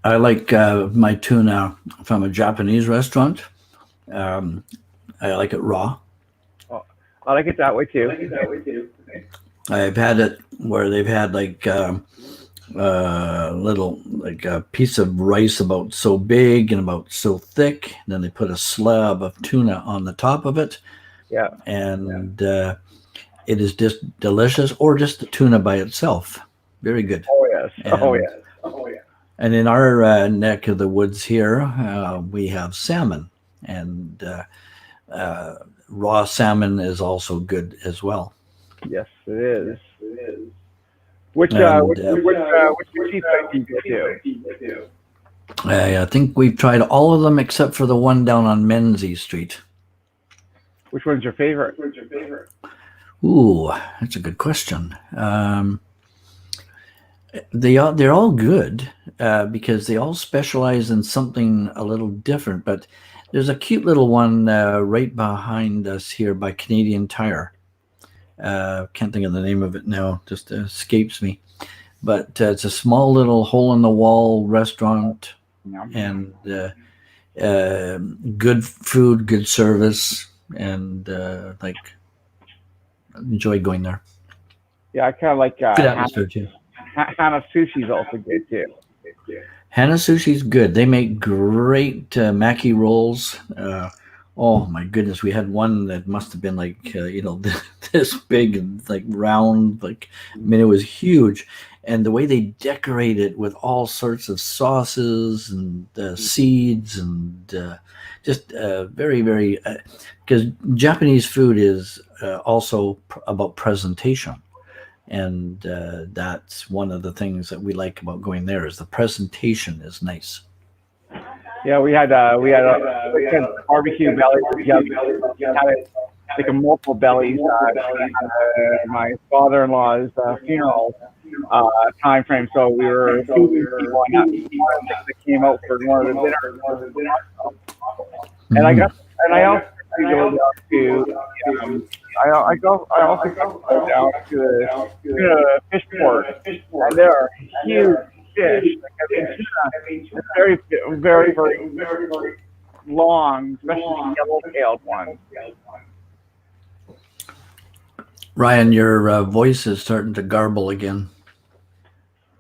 Speaker 3: I like my tuna from a Japanese restaurant. I like it raw.
Speaker 1: Oh, I like it that way too.
Speaker 3: I've had it where they've had like little like a piece of rice about so big and about so thick. And then they put a slab of tuna on the top of it,
Speaker 1: Yeah.
Speaker 3: and it is just delicious, or just the tuna by itself. Very good.
Speaker 1: Oh yes. Oh
Speaker 3: And,
Speaker 1: yes.
Speaker 3: and in our neck of the woods here, we have salmon, and raw salmon is also good as well.
Speaker 1: Yes, it is. Which
Speaker 3: And,
Speaker 1: which sushi site do you go to?
Speaker 3: I think we've tried all of them except for the one down on Menzies Street.
Speaker 1: Which one's your favorite?
Speaker 3: Ooh, that's a good question. They're all good because they all specialize in something a little different. But there's a cute little one right behind us here by Canadian Tire. Can't think of the name of it now; just escapes me. But it's a small little hole-in-the-wall restaurant, and good food, good service, and like enjoy going there.
Speaker 1: Yeah, I kind of like
Speaker 3: Good atmosphere too.
Speaker 1: Hana Sushi's also good too.
Speaker 3: Hana Sushi's good. They make great maki rolls. Oh my goodness, we had one that must have been like this big and like round. Like, I mean, it was huge, and the way they decorate it with all sorts of sauces and seeds and just very very because Japanese food is also about presentation. And that's one of the things that we like about going there is the presentation is nice.
Speaker 1: Yeah, we had barbecue belly. We had it like a multiple bellies. My father-in-law's funeral time frame, so we were feeding people that came out for one of the dinners. And I also go down to I also go down to the fish port, and there are huge fish. I mean, tuna is very long, especially the yellow-tailed ones.
Speaker 3: Ryan, your voice is starting to garble again.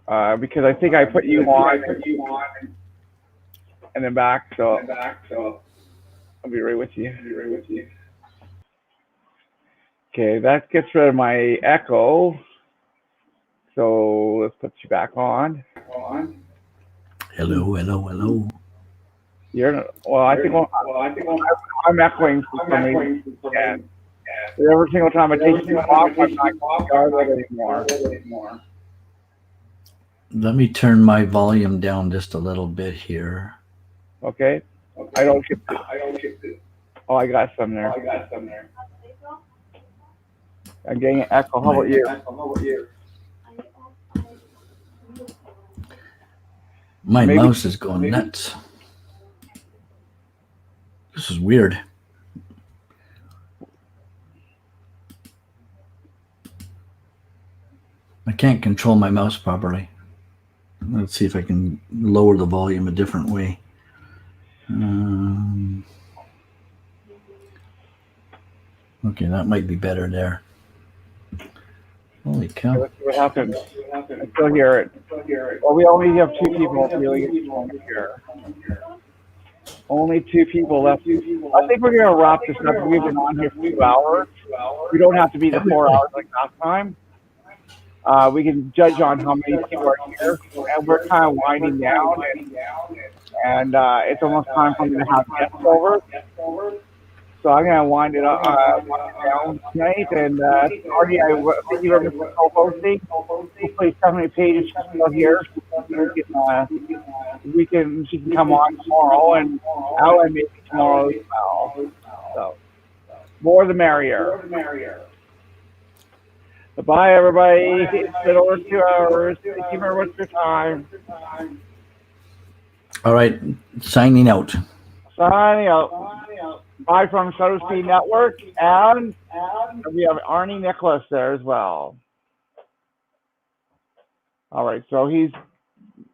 Speaker 1: Because I think I put you on and then back, so I'll be right with you. Okay, that gets rid of my echo. So let's put you back on.
Speaker 3: Hello.
Speaker 1: I think I'm echoing for some reason. And every single time I take you off, I'm not garbled anymore.
Speaker 3: Let me turn my volume down just a little bit here.
Speaker 1: Okay. I don't get it. Oh, I got some there. I'm getting an echo. How about you?
Speaker 3: My mouse is going nuts. This is weird. I can't control my mouse properly. Let's see if I can lower the volume a different way. Okay, that might be better there. Holy cow.
Speaker 1: Let's see what happens. I still hear it. Well, we only have two people really here. Only two people left. I think we're going to wrap this up. We've been on here for 2 hours. We don't have to be the 4 hours like last time. We can judge on how many people are here. And we're kind of winding down. And it's almost time for me to have guests over. So I'm going to wind it down tonight. And Artie, thank you very much for co-hosting. Hopefully Stephanie Page is still here. She can come on tomorrow, and Alan maybe tomorrow as well. So more the merrier. Bye, everybody. It's been over 2 hours. Thank you very much for your time.
Speaker 3: All right, signing out.
Speaker 1: Bye from Shutter Speed Network, and we have Arnie Nicholas there as well. All right, so he's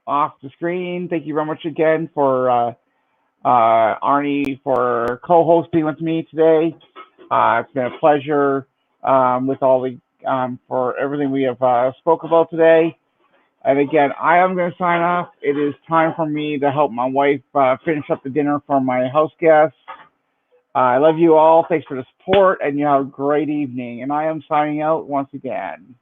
Speaker 1: off the screen. Thank you very much again for Arnie for co-hosting with me today. It's been a pleasure with all the for everything we have spoke about today. And again, I am going to sign off. It is time for me to help my wife finish up the dinner for my house guests. I love you all. Thanks for the support, and you have a great evening. And I am signing out once again.